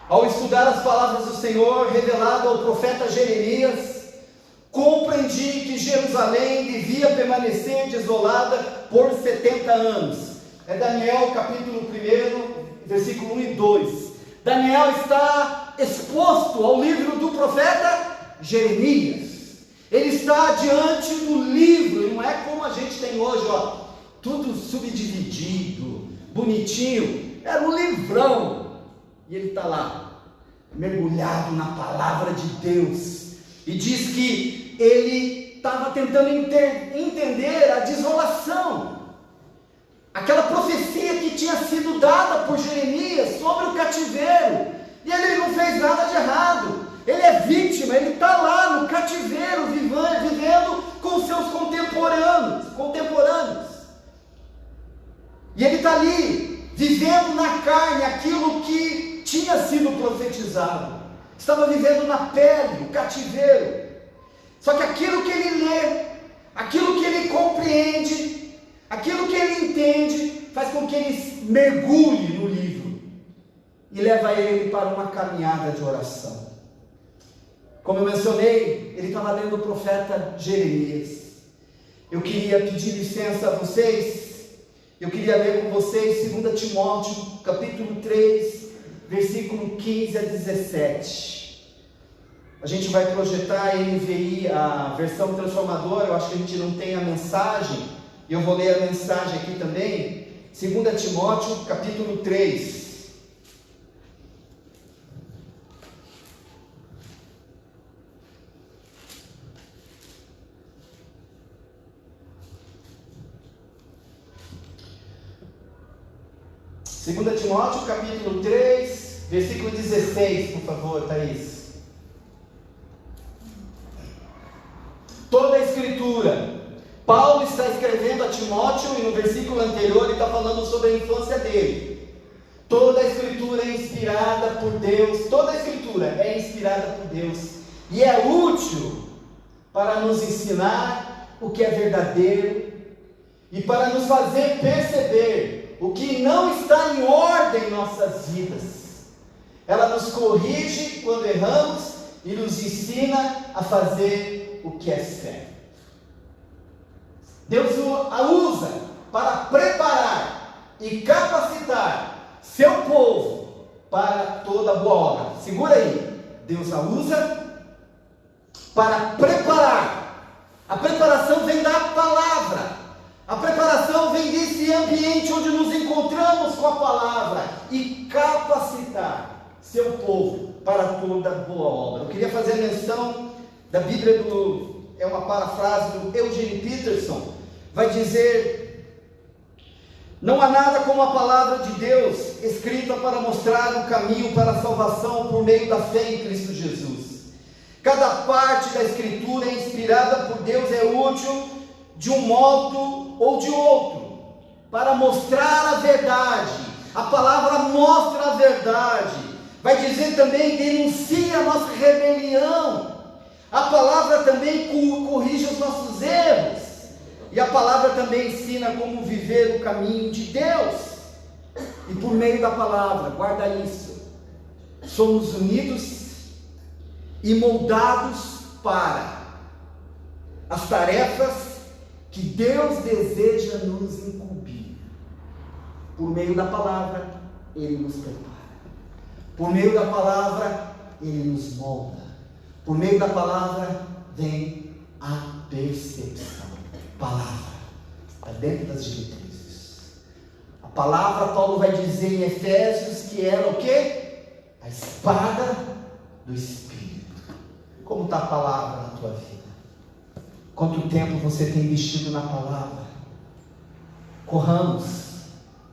ao estudar as palavras do Senhor revelado ao profeta Jeremias, compreendi que Jerusalém devia permanecer desolada por 70 anos. É Daniel capítulo 1, versículo 1 e 2. Daniel está exposto ao livro do profeta Jeremias. Ele está diante do livro, e não é como a gente tem hoje, tudo subdividido, bonitinho. Era um livrão. E ele está lá, mergulhado na palavra de Deus. E diz que ele estava tentando entender a desolação, aquela profecia que tinha sido dada por Jeremias sobre o cativeiro. E ele não fez nada de errado. Ele é vítima, ele está lá no cativeiro, vivendo com seus contemporâneos. E ele está ali, vivendo na carne aquilo que tinha sido profetizado, estava vivendo na pele, o cativeiro. Só que aquilo que ele lê, aquilo que ele compreende, aquilo que ele entende, faz com que ele mergulhe no livro e leva ele para uma caminhada de oração. Como eu mencionei, ele estava lendo o profeta Jeremias. Eu queria pedir licença a vocês, eu queria ler com vocês 2 Timóteo, capítulo 3, versículo 15 a 17. A gente vai projetar a NVI, a versão transformadora. Eu acho que a gente não tem a mensagem, eu vou ler a mensagem aqui também. 2 Timóteo, capítulo 3. Segunda Timóteo, capítulo 3, versículo 16, por favor, Thaís. Toda a Escritura. Paulo está escrevendo a Timóteo e no versículo anterior ele está falando sobre a infância dele. Toda a Escritura é inspirada por Deus. Toda a Escritura é inspirada por Deus e é útil para nos ensinar o que é verdadeiro e para nos fazer perceber o que não está em ordem em nossas vidas. Ela nos corrige quando erramos e nos ensina a fazer o que é certo. Deus a usa para preparar e capacitar seu povo para toda boa obra. Segura aí. Deus a usa para preparar. A preparação vem da palavra. A preparação vem desse ambiente onde nos encontramos com a palavra e capacitar seu povo para toda boa obra. Eu queria fazer menção da Bíblia é uma parafrase do Eugene Peterson. Vai dizer: não há nada como a palavra de Deus escrita para mostrar o caminho para a salvação por meio da fé em Cristo Jesus. Cada parte da Escritura é inspirada por Deus, é útil de um modo ou de outro para mostrar a verdade. A palavra mostra a verdade. Vai dizer também, denuncia a nossa rebelião. A palavra também corrige os nossos erros. E a palavra também ensina como viver o caminho de Deus. E por meio da palavra, guarda isso, somos unidos e moldados para as tarefas que Deus deseja nos incumbir. Por meio da palavra, Ele nos prepara. Por meio da palavra, Ele nos molda. Por meio da palavra, vem a percepção. Palavra está dentro das diretrizes. A palavra, Paulo vai dizer em Efésios, que era o quê? A espada do Espírito. Como está a palavra na tua vida? Quanto tempo você tem investido na palavra? Corramos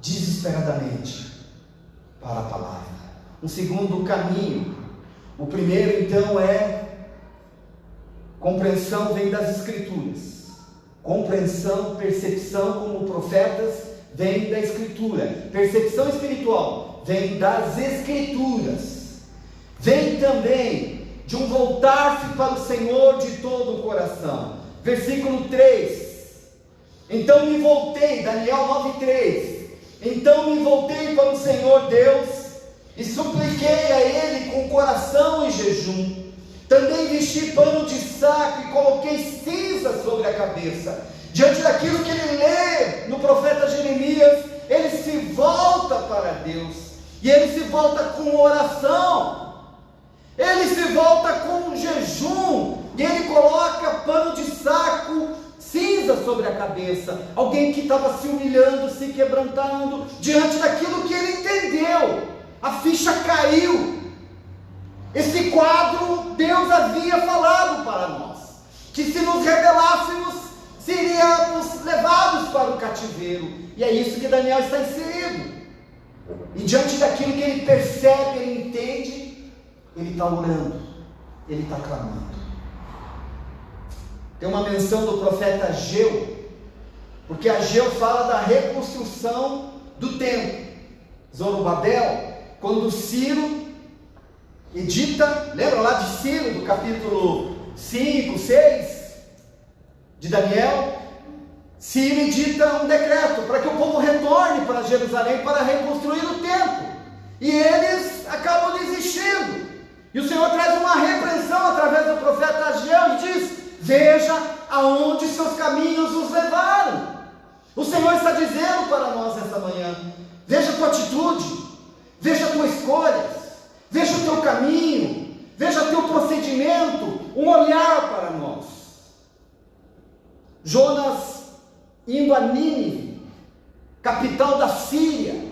desesperadamente para a palavra. Um segundo caminho. O primeiro, então, é compreensão, vem das Escrituras. Compreensão, percepção, como profetas, vem da Escritura. Percepção espiritual vem das Escrituras. Vem também de um voltar-se para o Senhor de todo o coração. Versículo 3. Então me voltei, Daniel 9:3. Então me voltei para o Senhor Deus e supliquei a Ele com coração e jejum. Também vesti pano de saco e coloquei cinza sobre a cabeça. Diante daquilo que ele lê no profeta Jeremias, ele se volta para Deus. E ele se volta com oração. Ele se volta com jejum. E ele coloca pano de saco, cinza sobre a cabeça. Alguém que estava se humilhando, se quebrantando, diante daquilo que ele entendeu. A ficha caiu. Esse quadro Deus havia falado para nós, que se nos rebelássemos, seríamos levados para o cativeiro. E é isso que Daniel está inserido. E diante daquilo que ele percebe, ele entende, ele está orando, ele está clamando. Tem uma menção do profeta Ageu, porque Ageu fala da reconstrução do templo. Zorobabel, quando Ciro edita, lembra lá de Ciro, do capítulo 5, 6 de Daniel? Ciro edita um decreto para que o povo retorne para Jerusalém para reconstruir o templo, e eles acabam desistindo, e o Senhor traz uma repreensão através do profeta Ageu e diz: veja aonde seus caminhos os levaram. O Senhor está dizendo para nós essa manhã: veja a tua atitude, veja as tuas escolhas, veja o teu caminho, veja o teu procedimento, um olhar para nós. Jonas indo a Nínive, capital da Síria,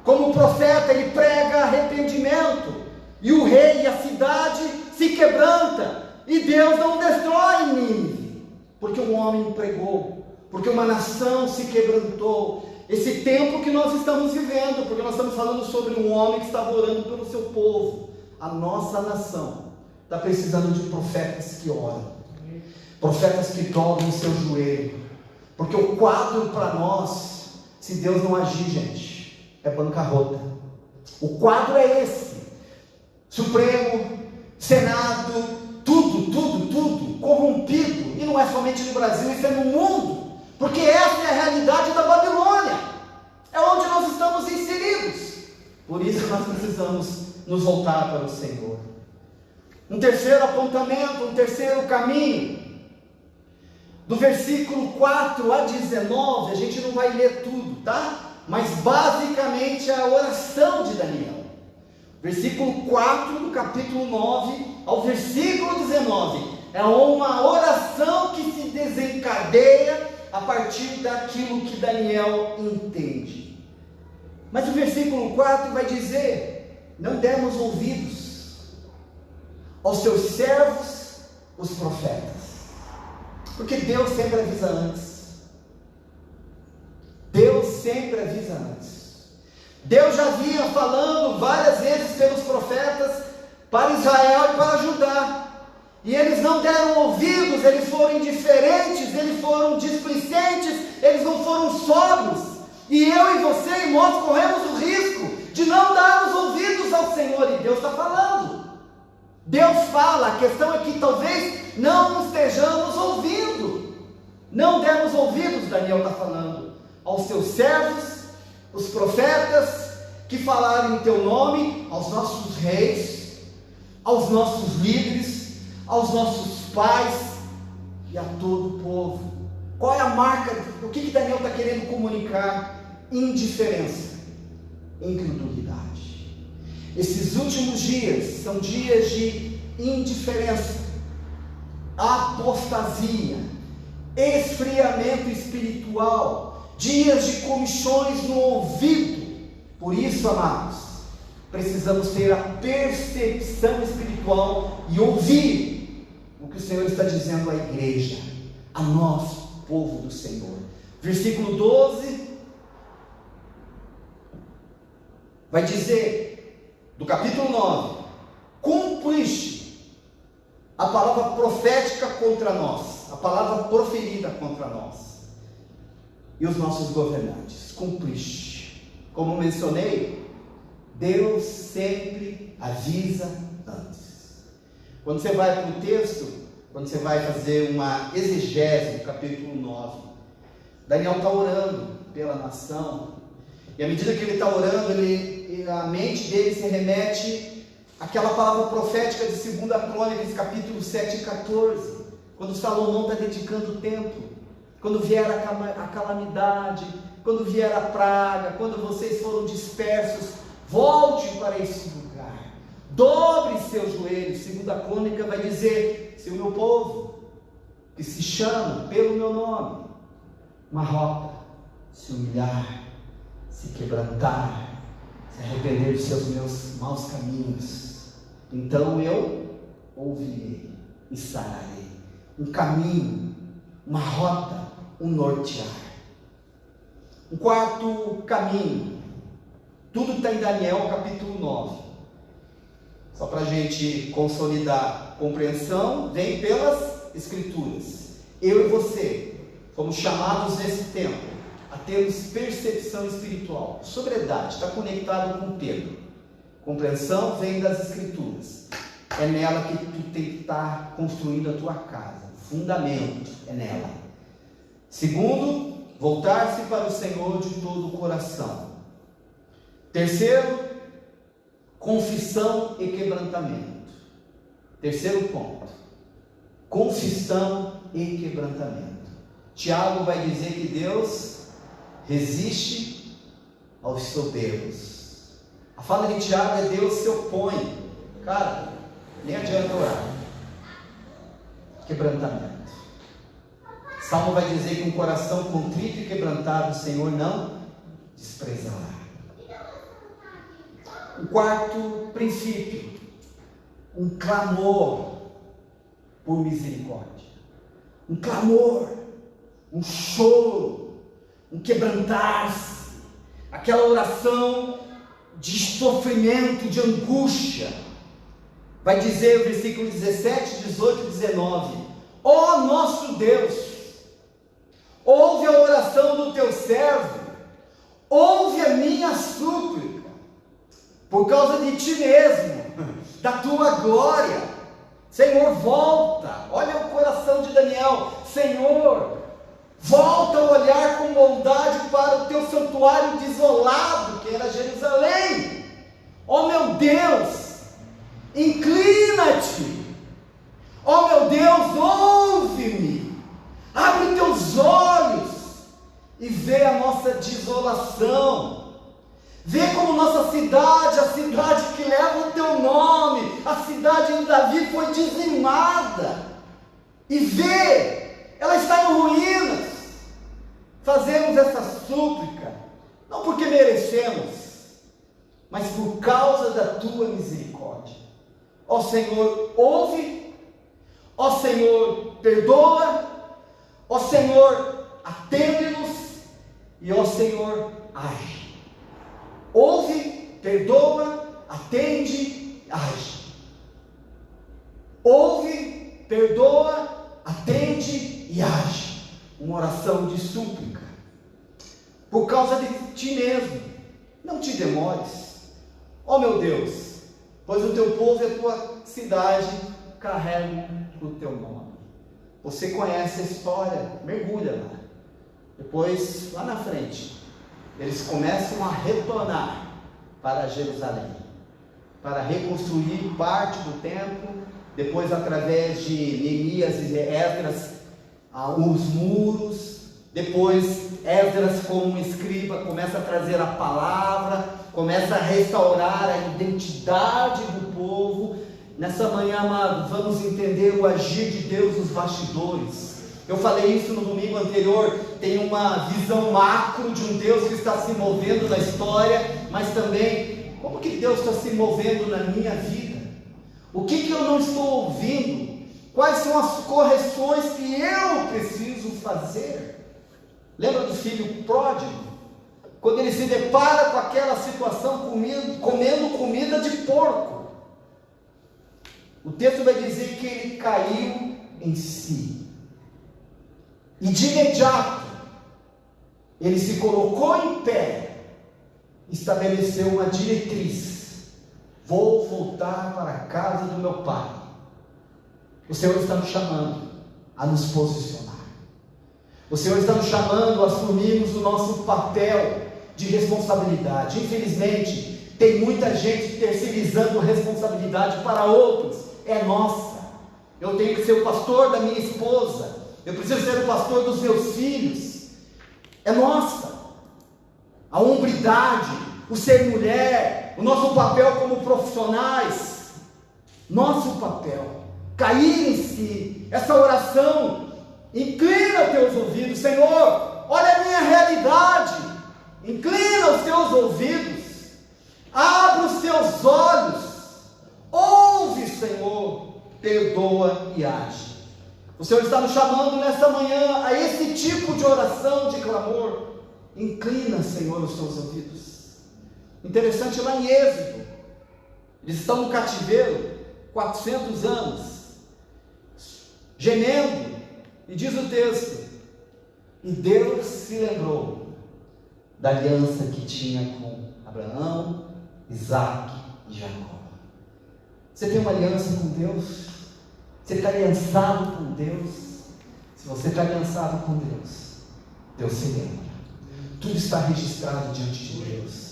como profeta, ele prega arrependimento, e o rei e a cidade se quebranta, e Deus não destrói Nínive, porque um homem pregou, porque uma nação se quebrantou. Esse tempo que nós estamos vivendo, porque nós estamos falando sobre um homem que estava orando pelo seu povo. A nossa nação está precisando de profetas que oram, profetas que dobram o seu joelho, porque o quadro para nós, se Deus não agir, gente, é bancarrota. O quadro é esse: Supremo, Senado, tudo corrompido, e não é somente no Brasil, isso é no mundo, porque essa é a realidade da Babilônia, é onde nós estamos inseridos. Por isso nós precisamos nos voltar para o Senhor. Um terceiro apontamento, um terceiro caminho, do versículo 4 a 19, a gente não vai ler tudo, tá? Mas basicamente é a oração de Daniel. Versículo 4 do capítulo 9 ao versículo 19, é uma oração que se desencadeia a partir daquilo que Daniel entende. Mas o versículo 4 vai dizer: não demos ouvidos aos seus servos, os profetas. Porque Deus sempre avisa antes. Deus sempre avisa antes. Deus já vinha falando várias vezes pelos profetas para Israel e para Judá, e eles não deram ouvidos, eles foram indiferentes, eles foram displicentes, eles não foram sóbrios. E eu e você, irmãos, corremos o risco de não darmos ouvidos ao Senhor, e Deus está falando. Deus fala, a questão é que talvez não estejamos ouvindo. Não demos ouvidos, Daniel está falando, aos seus servos, os profetas que falaram em teu nome, aos nossos reis, aos nossos líderes, aos nossos pais e a todo o povo. Qual é a marca? O que Daniel está querendo comunicar? Indiferença, incredulidade. Esses últimos dias são dias de indiferença, apostasia, esfriamento espiritual, dias de comichões no ouvido. Por isso, amados, precisamos ter a percepção espiritual e ouvir o que o Senhor está dizendo à igreja, a nós, povo do Senhor. Versículo 12 vai dizer, do capítulo 9: cumpriste a palavra profética contra nós, a palavra proferida contra nós e os nossos governantes. Cumpriste. Como mencionei, Deus sempre avisa antes. Quando você vai para o texto, quando você vai fazer uma exegese do capítulo 9, Daniel está orando pela nação, e à medida que ele está orando, a mente dele se remete àquela palavra profética de 2 Crônicas, capítulo 7 e 14, quando Salomão está dedicando o templo, quando vier a calamidade, quando vier a praga, quando vocês foram dispersos, volte para esse lugar, dobre seus joelhos. 2 Crônica vai dizer: se o meu povo, que se chama pelo meu nome, uma rota, se humilhar, se quebrantar, se arrepender dos seus meus maus caminhos, então eu ouvirei e sararei. Um caminho, uma rota, um nortear. Um quarto caminho, tudo está em Daniel capítulo 9. Só para a gente consolidar a compreensão, vem pelas Escrituras. Eu e você fomos chamados nesse tempo a termos percepção espiritual. Sobriedade está conectado com Pedro. Compreensão vem das Escrituras. É nela que tu tem que estar construindo a tua casa. O fundamento é nela. Segundo, voltar-se para o Senhor de todo o coração. Terceiro, confissão e quebrantamento. Terceiro ponto, confissão e quebrantamento. Tiago vai dizer que Deus resiste aos soberbos. A fala de Tiago é: Deus se opõe. Cara, nem adianta orar. Quebrantamento. Salmo vai dizer que um coração contrito e quebrantado o Senhor não desprezará. O quarto princípio, um clamor por misericórdia. Um clamor, um choro, um quebrantar-se, aquela oração de sofrimento, de angústia. Vai dizer o versículo 17, 18 e 19: ó nosso Deus, ouve a oração do teu servo, ouve a minha súplica, por causa de ti mesmo, da tua glória. Senhor, volta. Olha o coração de Daniel. Senhor, volta a olhar com bondade para o teu santuário desolado, que era Jerusalém. Ó meu Deus, inclina-te. Ó meu Deus, ouve-me. Abre teus olhos e vê a nossa desolação. Vê como nossa cidade, a cidade que leva o teu nome, a cidade de Davi foi dizimada. E vê, ela está em ruínas. Fazemos essa súplica, não porque merecemos, mas por causa da tua misericórdia. Ó Senhor, ouve. Ó Senhor, perdoa. Ó Senhor, atende-nos. E ó Senhor, age. Ouve, perdoa, atende, age. Ouve, perdoa, atende e age. Uma oração de súplica. Por causa de ti mesmo, não te demores. Ó meu Deus, pois o teu povo e a tua cidade carregam o teu nome. Você conhece a história, mergulha lá. Depois, lá na frente, eles começam a retornar para Jerusalém, para reconstruir parte do templo, depois através de Neemias e Esdras, os muros, depois Esdras como escriba começa a trazer a palavra, começa a restaurar a identidade do povo. Nessa manhã, amado, vamos entender o agir de Deus nos bastidores. Eu falei isso no domingo anterior. Tem uma visão macro de um Deus que está se movendo na história, mas também como que Deus está se movendo na minha vida. O que eu não estou ouvindo? Quais são as correções que eu preciso fazer? Lembra do filho pródigo? Quando ele se depara com aquela situação, comendo comida de porco. O texto vai dizer que ele caiu em si. E de imediato, ele se colocou em pé, estabeleceu uma diretriz: vou voltar para a casa do meu pai. O Senhor está nos chamando a nos posicionar. O Senhor está nos chamando a assumirmos o nosso papel de responsabilidade. Infelizmente, tem muita gente terceirizando responsabilidade para outros. É nossa. Eu tenho que ser o pastor da minha esposa. Eu preciso ser o pastor dos meus filhos. É nossa. A hombridade, o ser mulher, o nosso papel como profissionais. Nosso papel. Cair em si. Essa oração, inclina teus ouvidos. Senhor, olha a minha realidade. Inclina os teus ouvidos. Abre os teus olhos. Ouve, Senhor. Perdoa e age. O Senhor está nos chamando nesta manhã a esse tipo de oração, de clamor. Inclina, Senhor, os teus ouvidos. Interessante, lá em Êxodo, eles estão no cativeiro 400 anos, gemendo, e diz o texto: e Deus se lembrou da aliança que tinha com Abraão, Isaac e Jacó. Você tem uma aliança com Deus? Você está aliançado com Deus? Se você está aliançado com Deus, Deus se lembra. Tudo está registrado diante de Deus.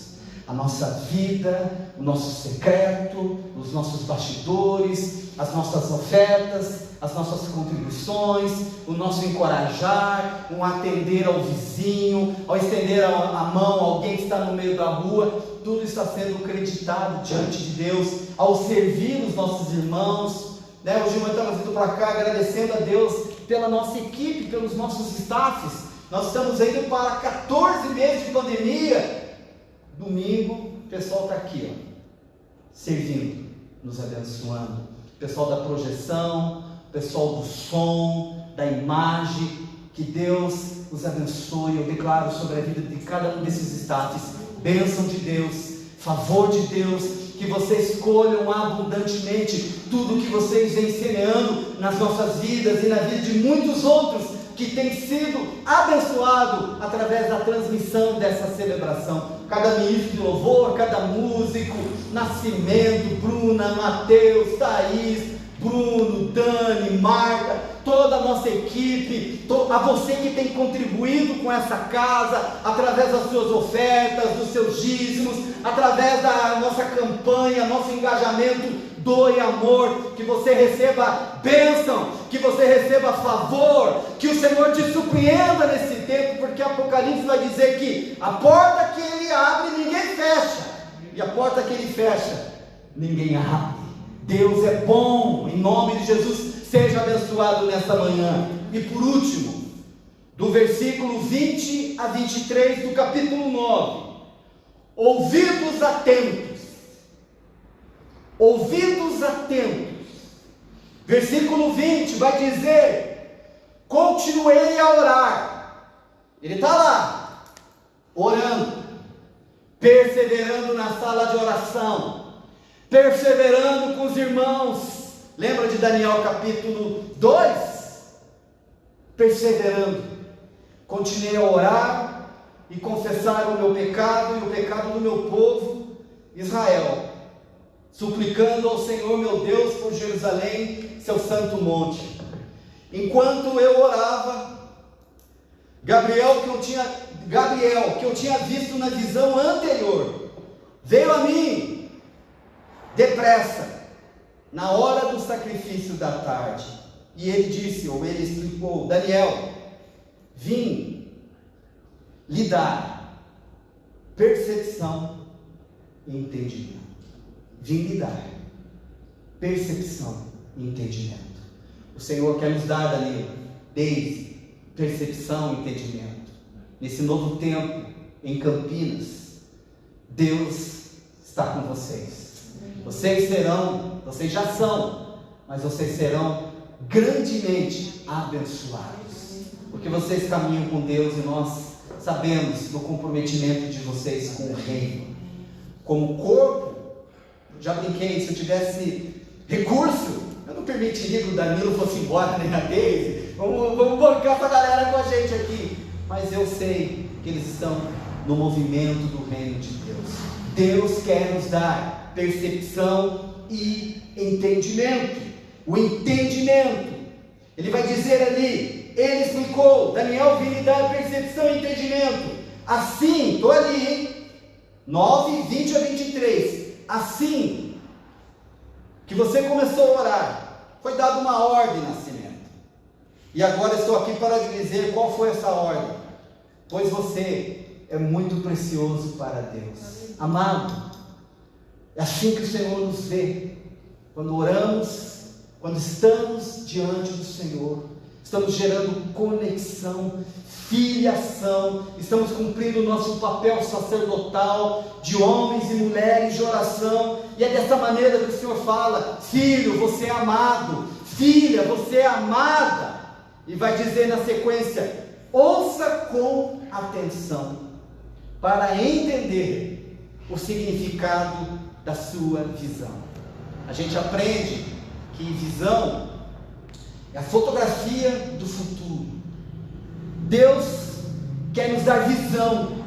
A nossa vida, o nosso secreto, os nossos bastidores, as nossas ofertas, as nossas contribuições, o nosso encorajar, um atender ao vizinho, ao estender a mão a alguém que está no meio da rua, tudo está sendo creditado diante de Deus, ao servir os nosros irmãos, né? Hoje nós estamos indo para cá agradecendo a Deus pela nossa equipe, pelos nossos staffs. Nós estamos indo para 14 meses de pandemia. Domingo, o pessoal está aqui, ó, servindo, nos abençoando. O pessoal da projeção, o pessoal do som, da imagem. Que Deus os abençoe. Eu declaro sobre a vida de cada um desses staffs bênção de Deus, favor de Deus, que vocês colham abundantemente tudo que vocês vêm semeando nas nossas vidas e na vida de muitos outros que tem sido abençoado através da transmissão dessa celebração. Cada ministro de louvor, cada músico, Nascimento, Bruna, Mateus, Thaís, Bruno, Dani, Marta, toda a nossa equipe, a você que tem contribuído com essa casa, através das suas ofertas, dos seus dízimos, através da nossa campanha, nosso engajamento, doe amor, que você receba bênção, que você receba favor, que o Senhor te surpreenda nesse tempo, porque Apocalipse vai dizer que a porta que Ele abre, ninguém fecha, e a porta que Ele fecha, ninguém abre. Deus é bom, em nome de Jesus, seja abençoado nesta manhã. E por último, do versículo 20 a 23 do capítulo 9, ouvidos atentos, versículo 20 vai dizer: continuei a orar. Ele está lá, orando, perseverando na sala de oração, perseverando com os irmãos. Lembra de Daniel capítulo 2? Perseverando, continuei a orar e confessar o meu pecado e o pecado do meu povo Israel, suplicando ao Senhor meu Deus por Jerusalém, seu santo monte. Enquanto eu orava, Gabriel, que eu tinha visto na visão anterior, veio a mim depressa, na hora do sacrifício da tarde, e ele disse, ou ele explicou: Daniel, vim lhe dar percepção e entendimento. Vim lhe dar percepção e entendimento. O Senhor quer nos dar, Daniel, desde percepção e entendimento. Nesse novo tempo, em Campinas, Deus está com vocês. Vocês já são, mas vocês serão grandemente abençoados, porque vocês caminham com Deus, e nós sabemos do comprometimento de vocês com o reino. Como corpo, já brinquei, se eu tivesse recurso, eu não permitiria que o Danilo fosse embora, nem a Deise. Vamos bancar essa galera com a gente aqui. Mas eu sei que eles estão no movimento do reino de Deus. Deus quer nos dar percepção e entendimento. O entendimento, ele vai dizer ali, ele explicou, Daniel vim lhe dar percepção e entendimento. Assim, estou ali, 9, 20 a 23. Assim que você começou a orar, foi dada uma ordem, Nascimento. E agora estou aqui para lhe dizer qual foi essa ordem. Pois você é muito precioso para Deus. Amado, é assim que o Senhor nos vê. Quando oramos, quando estamos diante do Senhor, estamos gerando conexão, filiação, estamos cumprindo o nosso papel sacerdotal de homens e mulheres de oração, e é dessa maneira que o Senhor fala: filho, você é amado, filha, você é amada, e vai dizer na sequência: ouça com atenção, para entender o significado da sua visão. A gente aprende que visão é a fotografia do futuro. Deus quer nos dar visão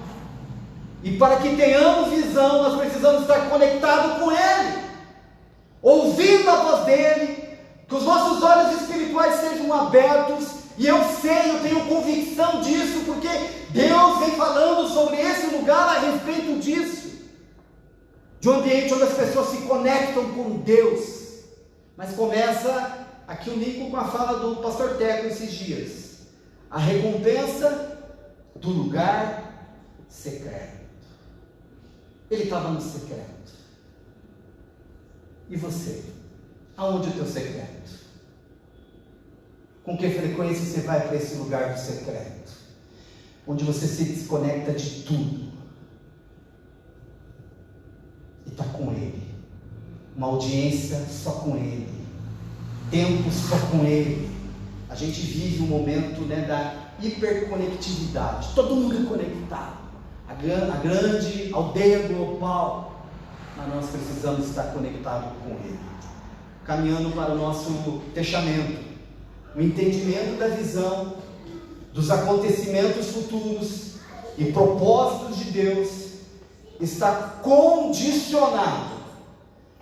E para que tenhamos visão, nós precisamos estar conectados com Ele, ouvindo a voz dEle, que os nossos olhos espirituais sejam abertos. E eu sei, eu tenho convicção disso, porque Deus vem falando sobre esse lugar a respeito disso, de um ambiente onde as pessoas se conectam com Deus. Mas começa aqui o link com a fala do pastor Teco esses dias, a recompensa do lugar secreto. Ele estava no secreto. E você? Aonde é o teu secreto? Com que frequência você vai para esse lugar do secreto? Onde você se desconecta de tudo e está com Ele. Uma audiência só com Ele, tempo só com Ele. A gente vive um momento, né, da hiperconectividade, todo mundo é conectado, a grande aldeia global, mas nós precisamos estar conectados com Ele. Caminhando para o nosso fechamento, o entendimento da visão, dos acontecimentos futuros e propósitos de Deus está condicionado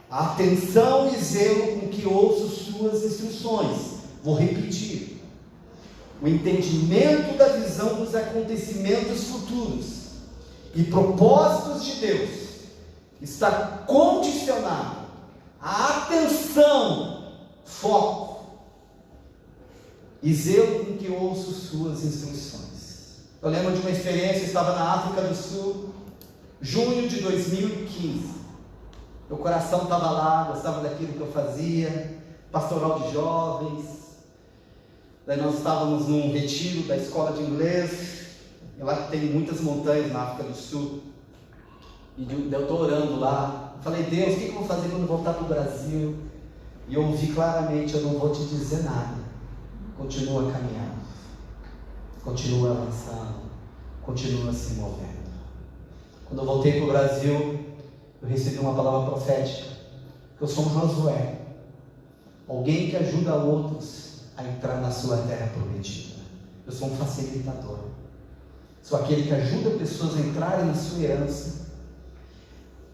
à atenção e zelo com que ouço suas instruções. Vou repetir: o entendimento da visão dos acontecimentos futuros e propósitos de Deus está condicionado à atenção, foco e zelo com que ouço suas instruções. Eu lembro de uma experiência, eu estava na África do Sul, junho de 2015. Meu coração estava lá, gostava daquilo que eu fazia, pastoral de jovens. Daí nós estávamos num retiro da escola de inglês, e lá tem muitas montanhas na África do Sul. E eu estou orando lá, eu falei: Deus, o que eu vou fazer quando voltar para o Brasil? E eu ouvi claramente: eu não vou te dizer nada. Continua caminhando, continua avançando, continua se movendo. Quando eu voltei para o Brasil, eu recebi uma palavra profética, que eu sou um Josué, alguém que ajuda outros a entrar na sua terra prometida. Eu sou um facilitador, sou aquele que ajuda pessoas a entrarem na sua herança,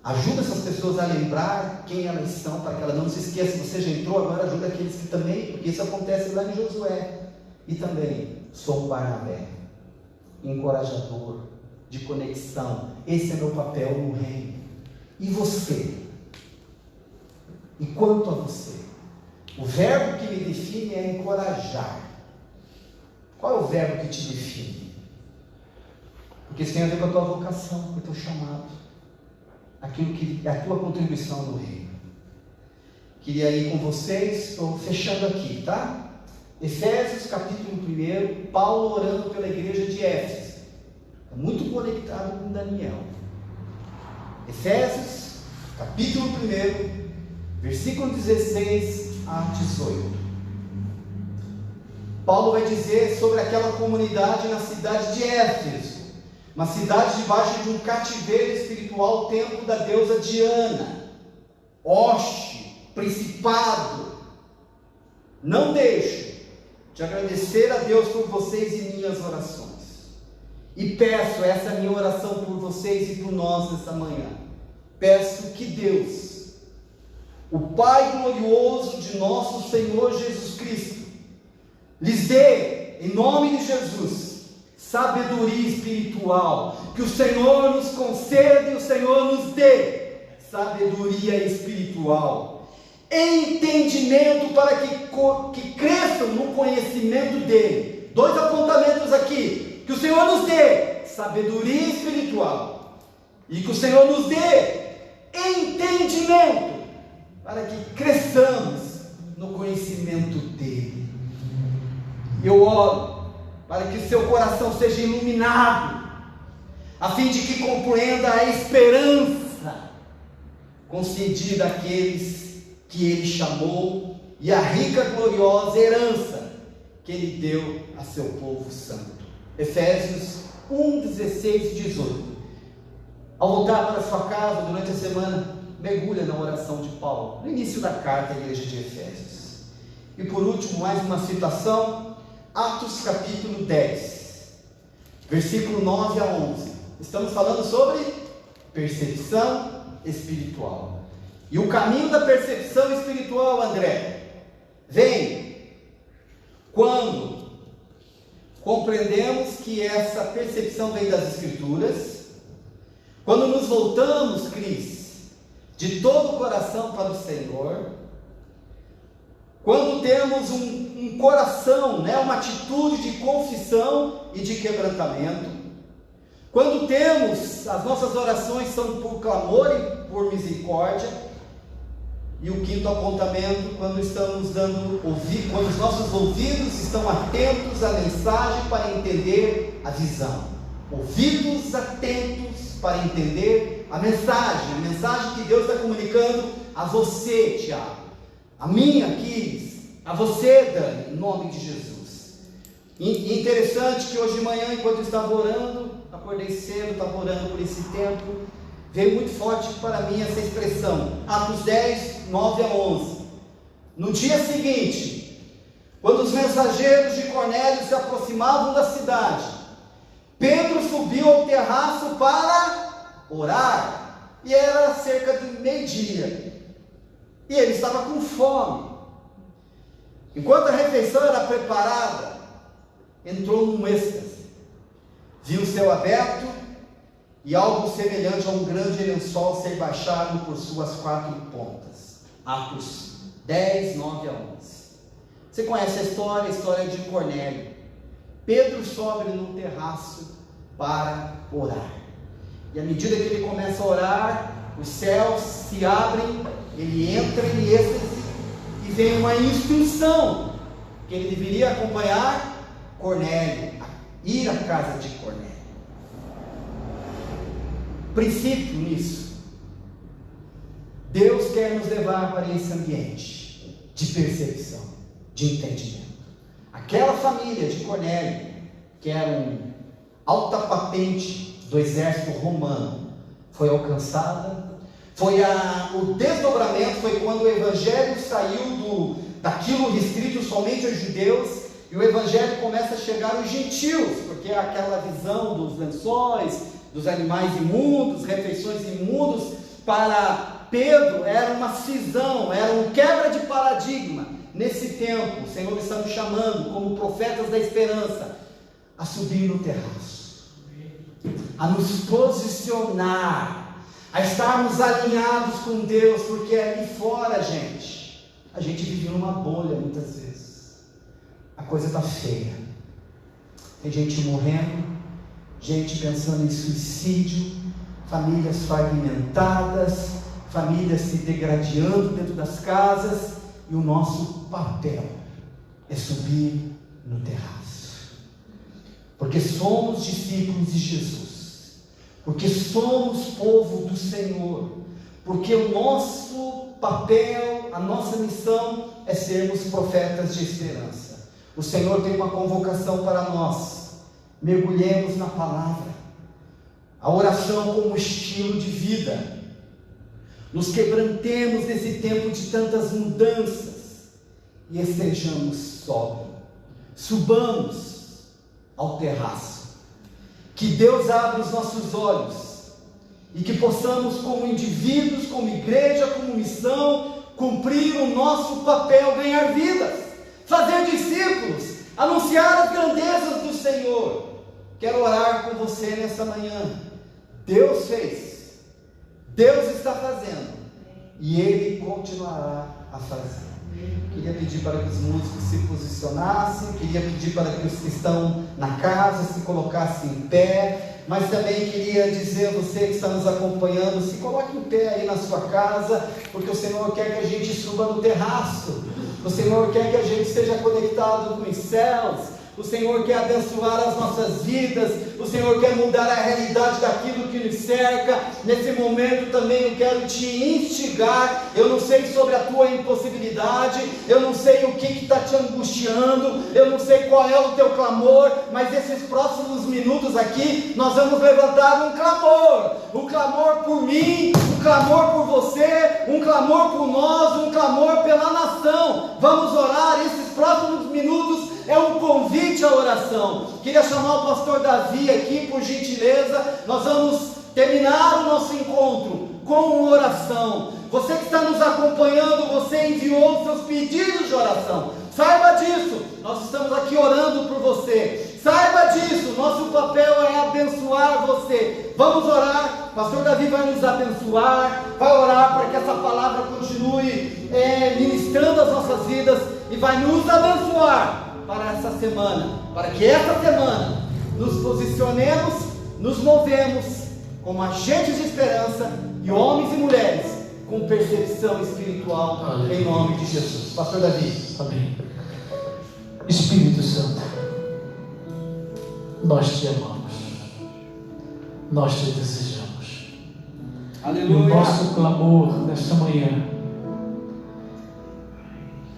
ajuda essas pessoas a lembrar quem elas são, para que ela não se esqueça. Você já entrou, agora ajuda aqueles que também, porque isso acontece lá em Josué. E também sou um Barnabé, encorajador, de conexão. Esse é meu papel no reino. E você? E quanto a você? O verbo que me define é encorajar. Qual é o verbo que te define? Porque isso tem a ver com a tua vocação, com o teu chamado, aquilo que é a tua contribuição no reino. Queria ir com vocês, estou fechando aqui, tá? Efésios capítulo 1, Paulo orando pela igreja de Éfeso, muito conectado com Daniel. Efésios capítulo 1, versículo 16 a 18. Paulo vai dizer sobre aquela comunidade na cidade de Éfeso, uma cidade debaixo de um cativeiro espiritual, o templo da deusa Diana, hoste, principado. Não deixo de agradecer a Deus por vocês em minhas orações, e peço, essa é a minha oração por vocês e por nós nesta manhã, peço que Deus, o Pai glorioso de nosso Senhor Jesus Cristo, lhes dê, em nome de Jesus, sabedoria espiritual, que o Senhor nos conceda e o Senhor nos dê sabedoria espiritual, entendimento para que cresçam no conhecimento dele. 2 apontamentos aqui: que o Senhor nos dê sabedoria espiritual e que o Senhor nos dê entendimento para que cresçamos no conhecimento dele. Eu oro para que seu coração seja iluminado, a fim de que compreenda a esperança concedida àqueles que ele chamou e a rica, gloriosa herança que ele deu a seu povo santo. Efésios 1, 16 e 18. Ao voltar para sua casa durante a semana, mergulha na oração de Paulo, no início da carta à igreja de Efésios. E por último, mais uma citação, Atos capítulo 10, versículo 9 a 11. Estamos falando sobre Percepção espiritual. E o caminho da percepção espiritual, André, vem quando compreendemos que essa percepção vem das Escrituras, quando nos voltamos, Cris, de todo o coração para o Senhor, quando temos um coração, uma atitude de confissão e de quebrantamento, quando temos, as nossas orações são por clamor e por misericórdia, e o quinto apontamento, quando estamos quando os nossos ouvidos estão atentos à mensagem para entender a visão. Ouvidos atentos para entender a mensagem que Deus está comunicando a você, Tiago, a mim aqui, a você, Dani, em nome de Jesus. E interessante que hoje de manhã, enquanto eu estava orando, acordei cedo, estava orando por esse tempo, veio muito forte para mim essa expressão, Atos 10, 9 a 11. No dia seguinte, quando os mensageiros de Cornélio se aproximavam da cidade, Pedro subiu ao terraço para orar, e era cerca de meio-dia, e ele estava com fome. Enquanto a refeição era preparada, entrou num êxtase, viu o céu aberto e algo semelhante a um grande lençol ser baixado por suas 4 pontas. Atos 10, 9 a 11. Você conhece a história de Cornélio. Pedro sobe no terraço para orar, e à medida que ele começa a orar, os céus se abrem, ele entra em êxtase, e vem uma instrução, que ele deveria acompanhar Cornélio, ir à casa de Cornélio. Princípio nisso, Deus quer nos levar para esse ambiente de percepção, de entendimento. Aquela família de Cornélio, que era um alta patente do exército romano, foi alcançada. O desdobramento foi quando o evangelho saiu daquilo restrito somente aos judeus, e o evangelho começa a chegar aos gentios, porque aquela visão dos lençóis, dos animais imundos, refeições imundos, para Pedro era uma cisão, era um quebra de paradigma. Nesse tempo, o Senhor está nos chamando como profetas da esperança a subir no terraço, a nos posicionar, a estarmos alinhados com Deus, porque ali fora, a gente vive numa bolha muitas vezes. A coisa está feia. Tem gente morrendo, gente pensando em suicídio, famílias fragmentadas, famílias se degradando dentro das casas, e o nosso papel é subir no terraço, porque somos discípulos de Jesus, porque somos povo do Senhor, porque o nosso papel, a nossa missão é sermos profetas de esperança. O Senhor tem uma convocação para nós. Mergulhemos na palavra, a oração como estilo de vida, nos quebrantemos nesse tempo de tantas mudanças e estejamos sóbrios. Subamos ao terraço, que Deus abra os nossos olhos e que possamos, como indivíduos, como igreja, como missão, cumprir o nosso papel, ganhar vidas, fazer discípulos, anunciar as grandezas do Senhor. Quero orar com você nessa manhã. Deus fez, Deus está fazendo, e Ele continuará a fazer. Queria pedir para que os músicos se posicionassem, queria pedir para que os que estão na casa se colocassem em pé, mas também queria dizer a você que está nos acompanhando, se coloque em pé aí na sua casa, porque o Senhor quer que a gente suba no terraço, o Senhor quer que a gente esteja conectado com os céus, o Senhor quer abençoar as nossas vidas, o Senhor quer mudar a realidade daquilo que nos cerca. Nesse momento também eu quero te instigar. Eu não sei sobre a tua impossibilidade, eu não sei o que está te angustiando, eu não sei qual é o teu clamor, mas esses próximos minutos aqui, nós vamos levantar um clamor por mim, um clamor por você, um clamor por nós, um clamor pela nação. Vamos orar. Esses próximos minutos é um convite à oração. Queria chamar o pastor Davi aqui, por gentileza. Nós vamos terminar o nosso encontro com oração. Você que está nos acompanhando, você enviou seus pedidos de oração. Saiba disso, nós estamos aqui orando por você. Saiba disso, nosso papel é abençoar você. Vamos orar, pastor Davi vai nos abençoar, vai orar para que essa palavra continue ministrando as nossas vidas e vai nos abençoar para essa semana, para que essa semana nos posicionemos, nos movemos como agentes de esperança e homens e mulheres com percepção espiritual. Amém. Em nome de Jesus. Pastor Davi. Amém. Espírito Santo, nós te amamos, nós te desejamos. Aleluia. E o nosso clamor nesta manhã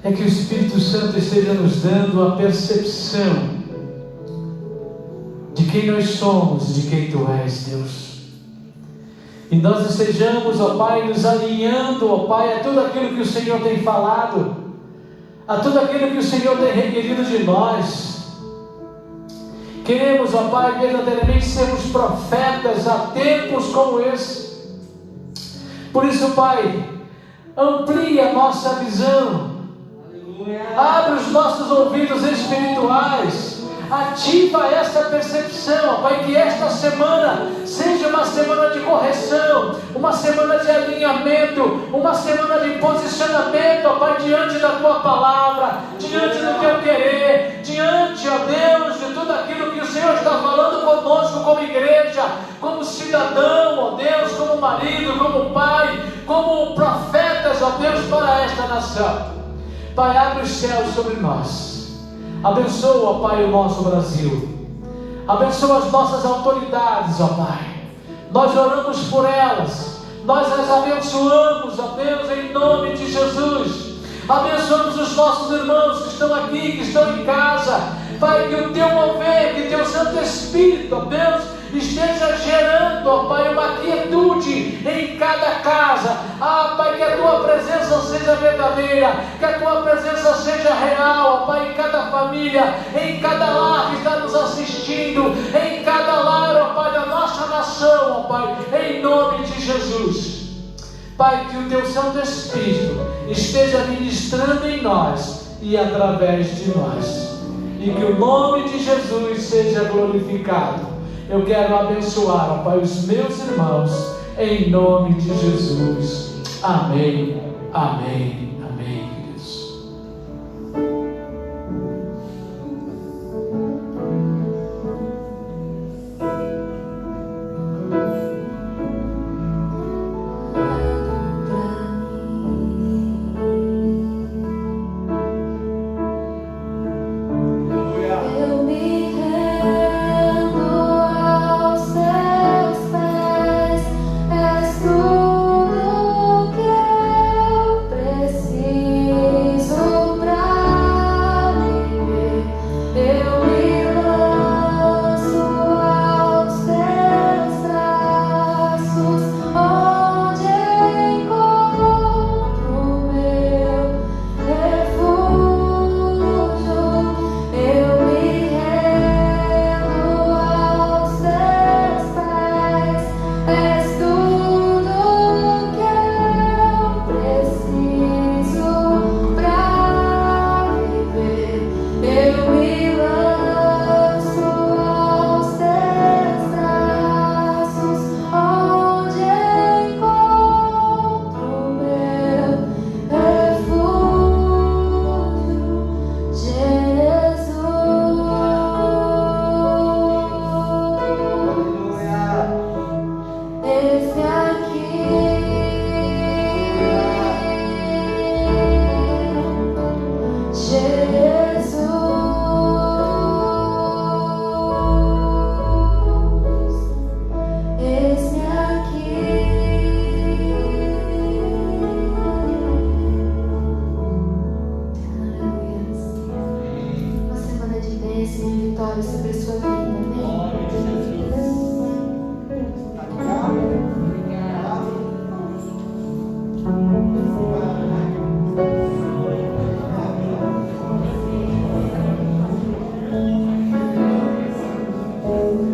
é que o Espírito Santo esteja nos dando a percepção de quem nós somos e de quem tu és, Deus. E nós estejamos, ó Pai, nos alinhando, ó Pai, a tudo aquilo que o Senhor tem falado, a tudo aquilo que o Senhor tem requerido de nós. Queremos, ó Pai, verdadeiramente sermos profetas a tempos como esse. Por isso, Pai, amplia a nossa visão, abre os nossos ouvidos espirituais, ativa essa percepção, Pai, que esta semana seja uma semana de correção, uma semana de alinhamento, uma semana de posicionamento, ó Pai, diante da Tua palavra, diante do Teu querer, diante, ó Deus, de tudo aquilo que o Senhor está falando conosco como igreja, como cidadão, ó Deus, como marido, como pai, como profetas, ó Deus, para esta nação. Pai, abre os céus sobre nós. Abençoa, ó Pai, o nosso Brasil. Abençoa as nossas autoridades, ó Pai. Nós oramos por elas. Nós as abençoamos, ó Deus, em nome de Jesus. Abençoamos os nossos irmãos que estão aqui, que estão em casa. Pai, que o Teu mover, que Teu Santo Espírito, ó Deus, esteja gerando, ó Pai, uma quietude em cada casa. Pai, que a Tua presença seja verdadeira, que a Tua presença seja real, ó Pai, em cada família, em cada lar que está nos assistindo, em cada lar, ó Pai, da nossa nação, ó Pai, em nome de Jesus. Pai, que o Teu Santo Espírito esteja ministrando em nós e através de nós, e que o nome de Jesus seja glorificado. Eu quero abençoar, ó Pai, os meus irmãos, em nome de Jesus. Amém, amém, amém, queridos. Amém.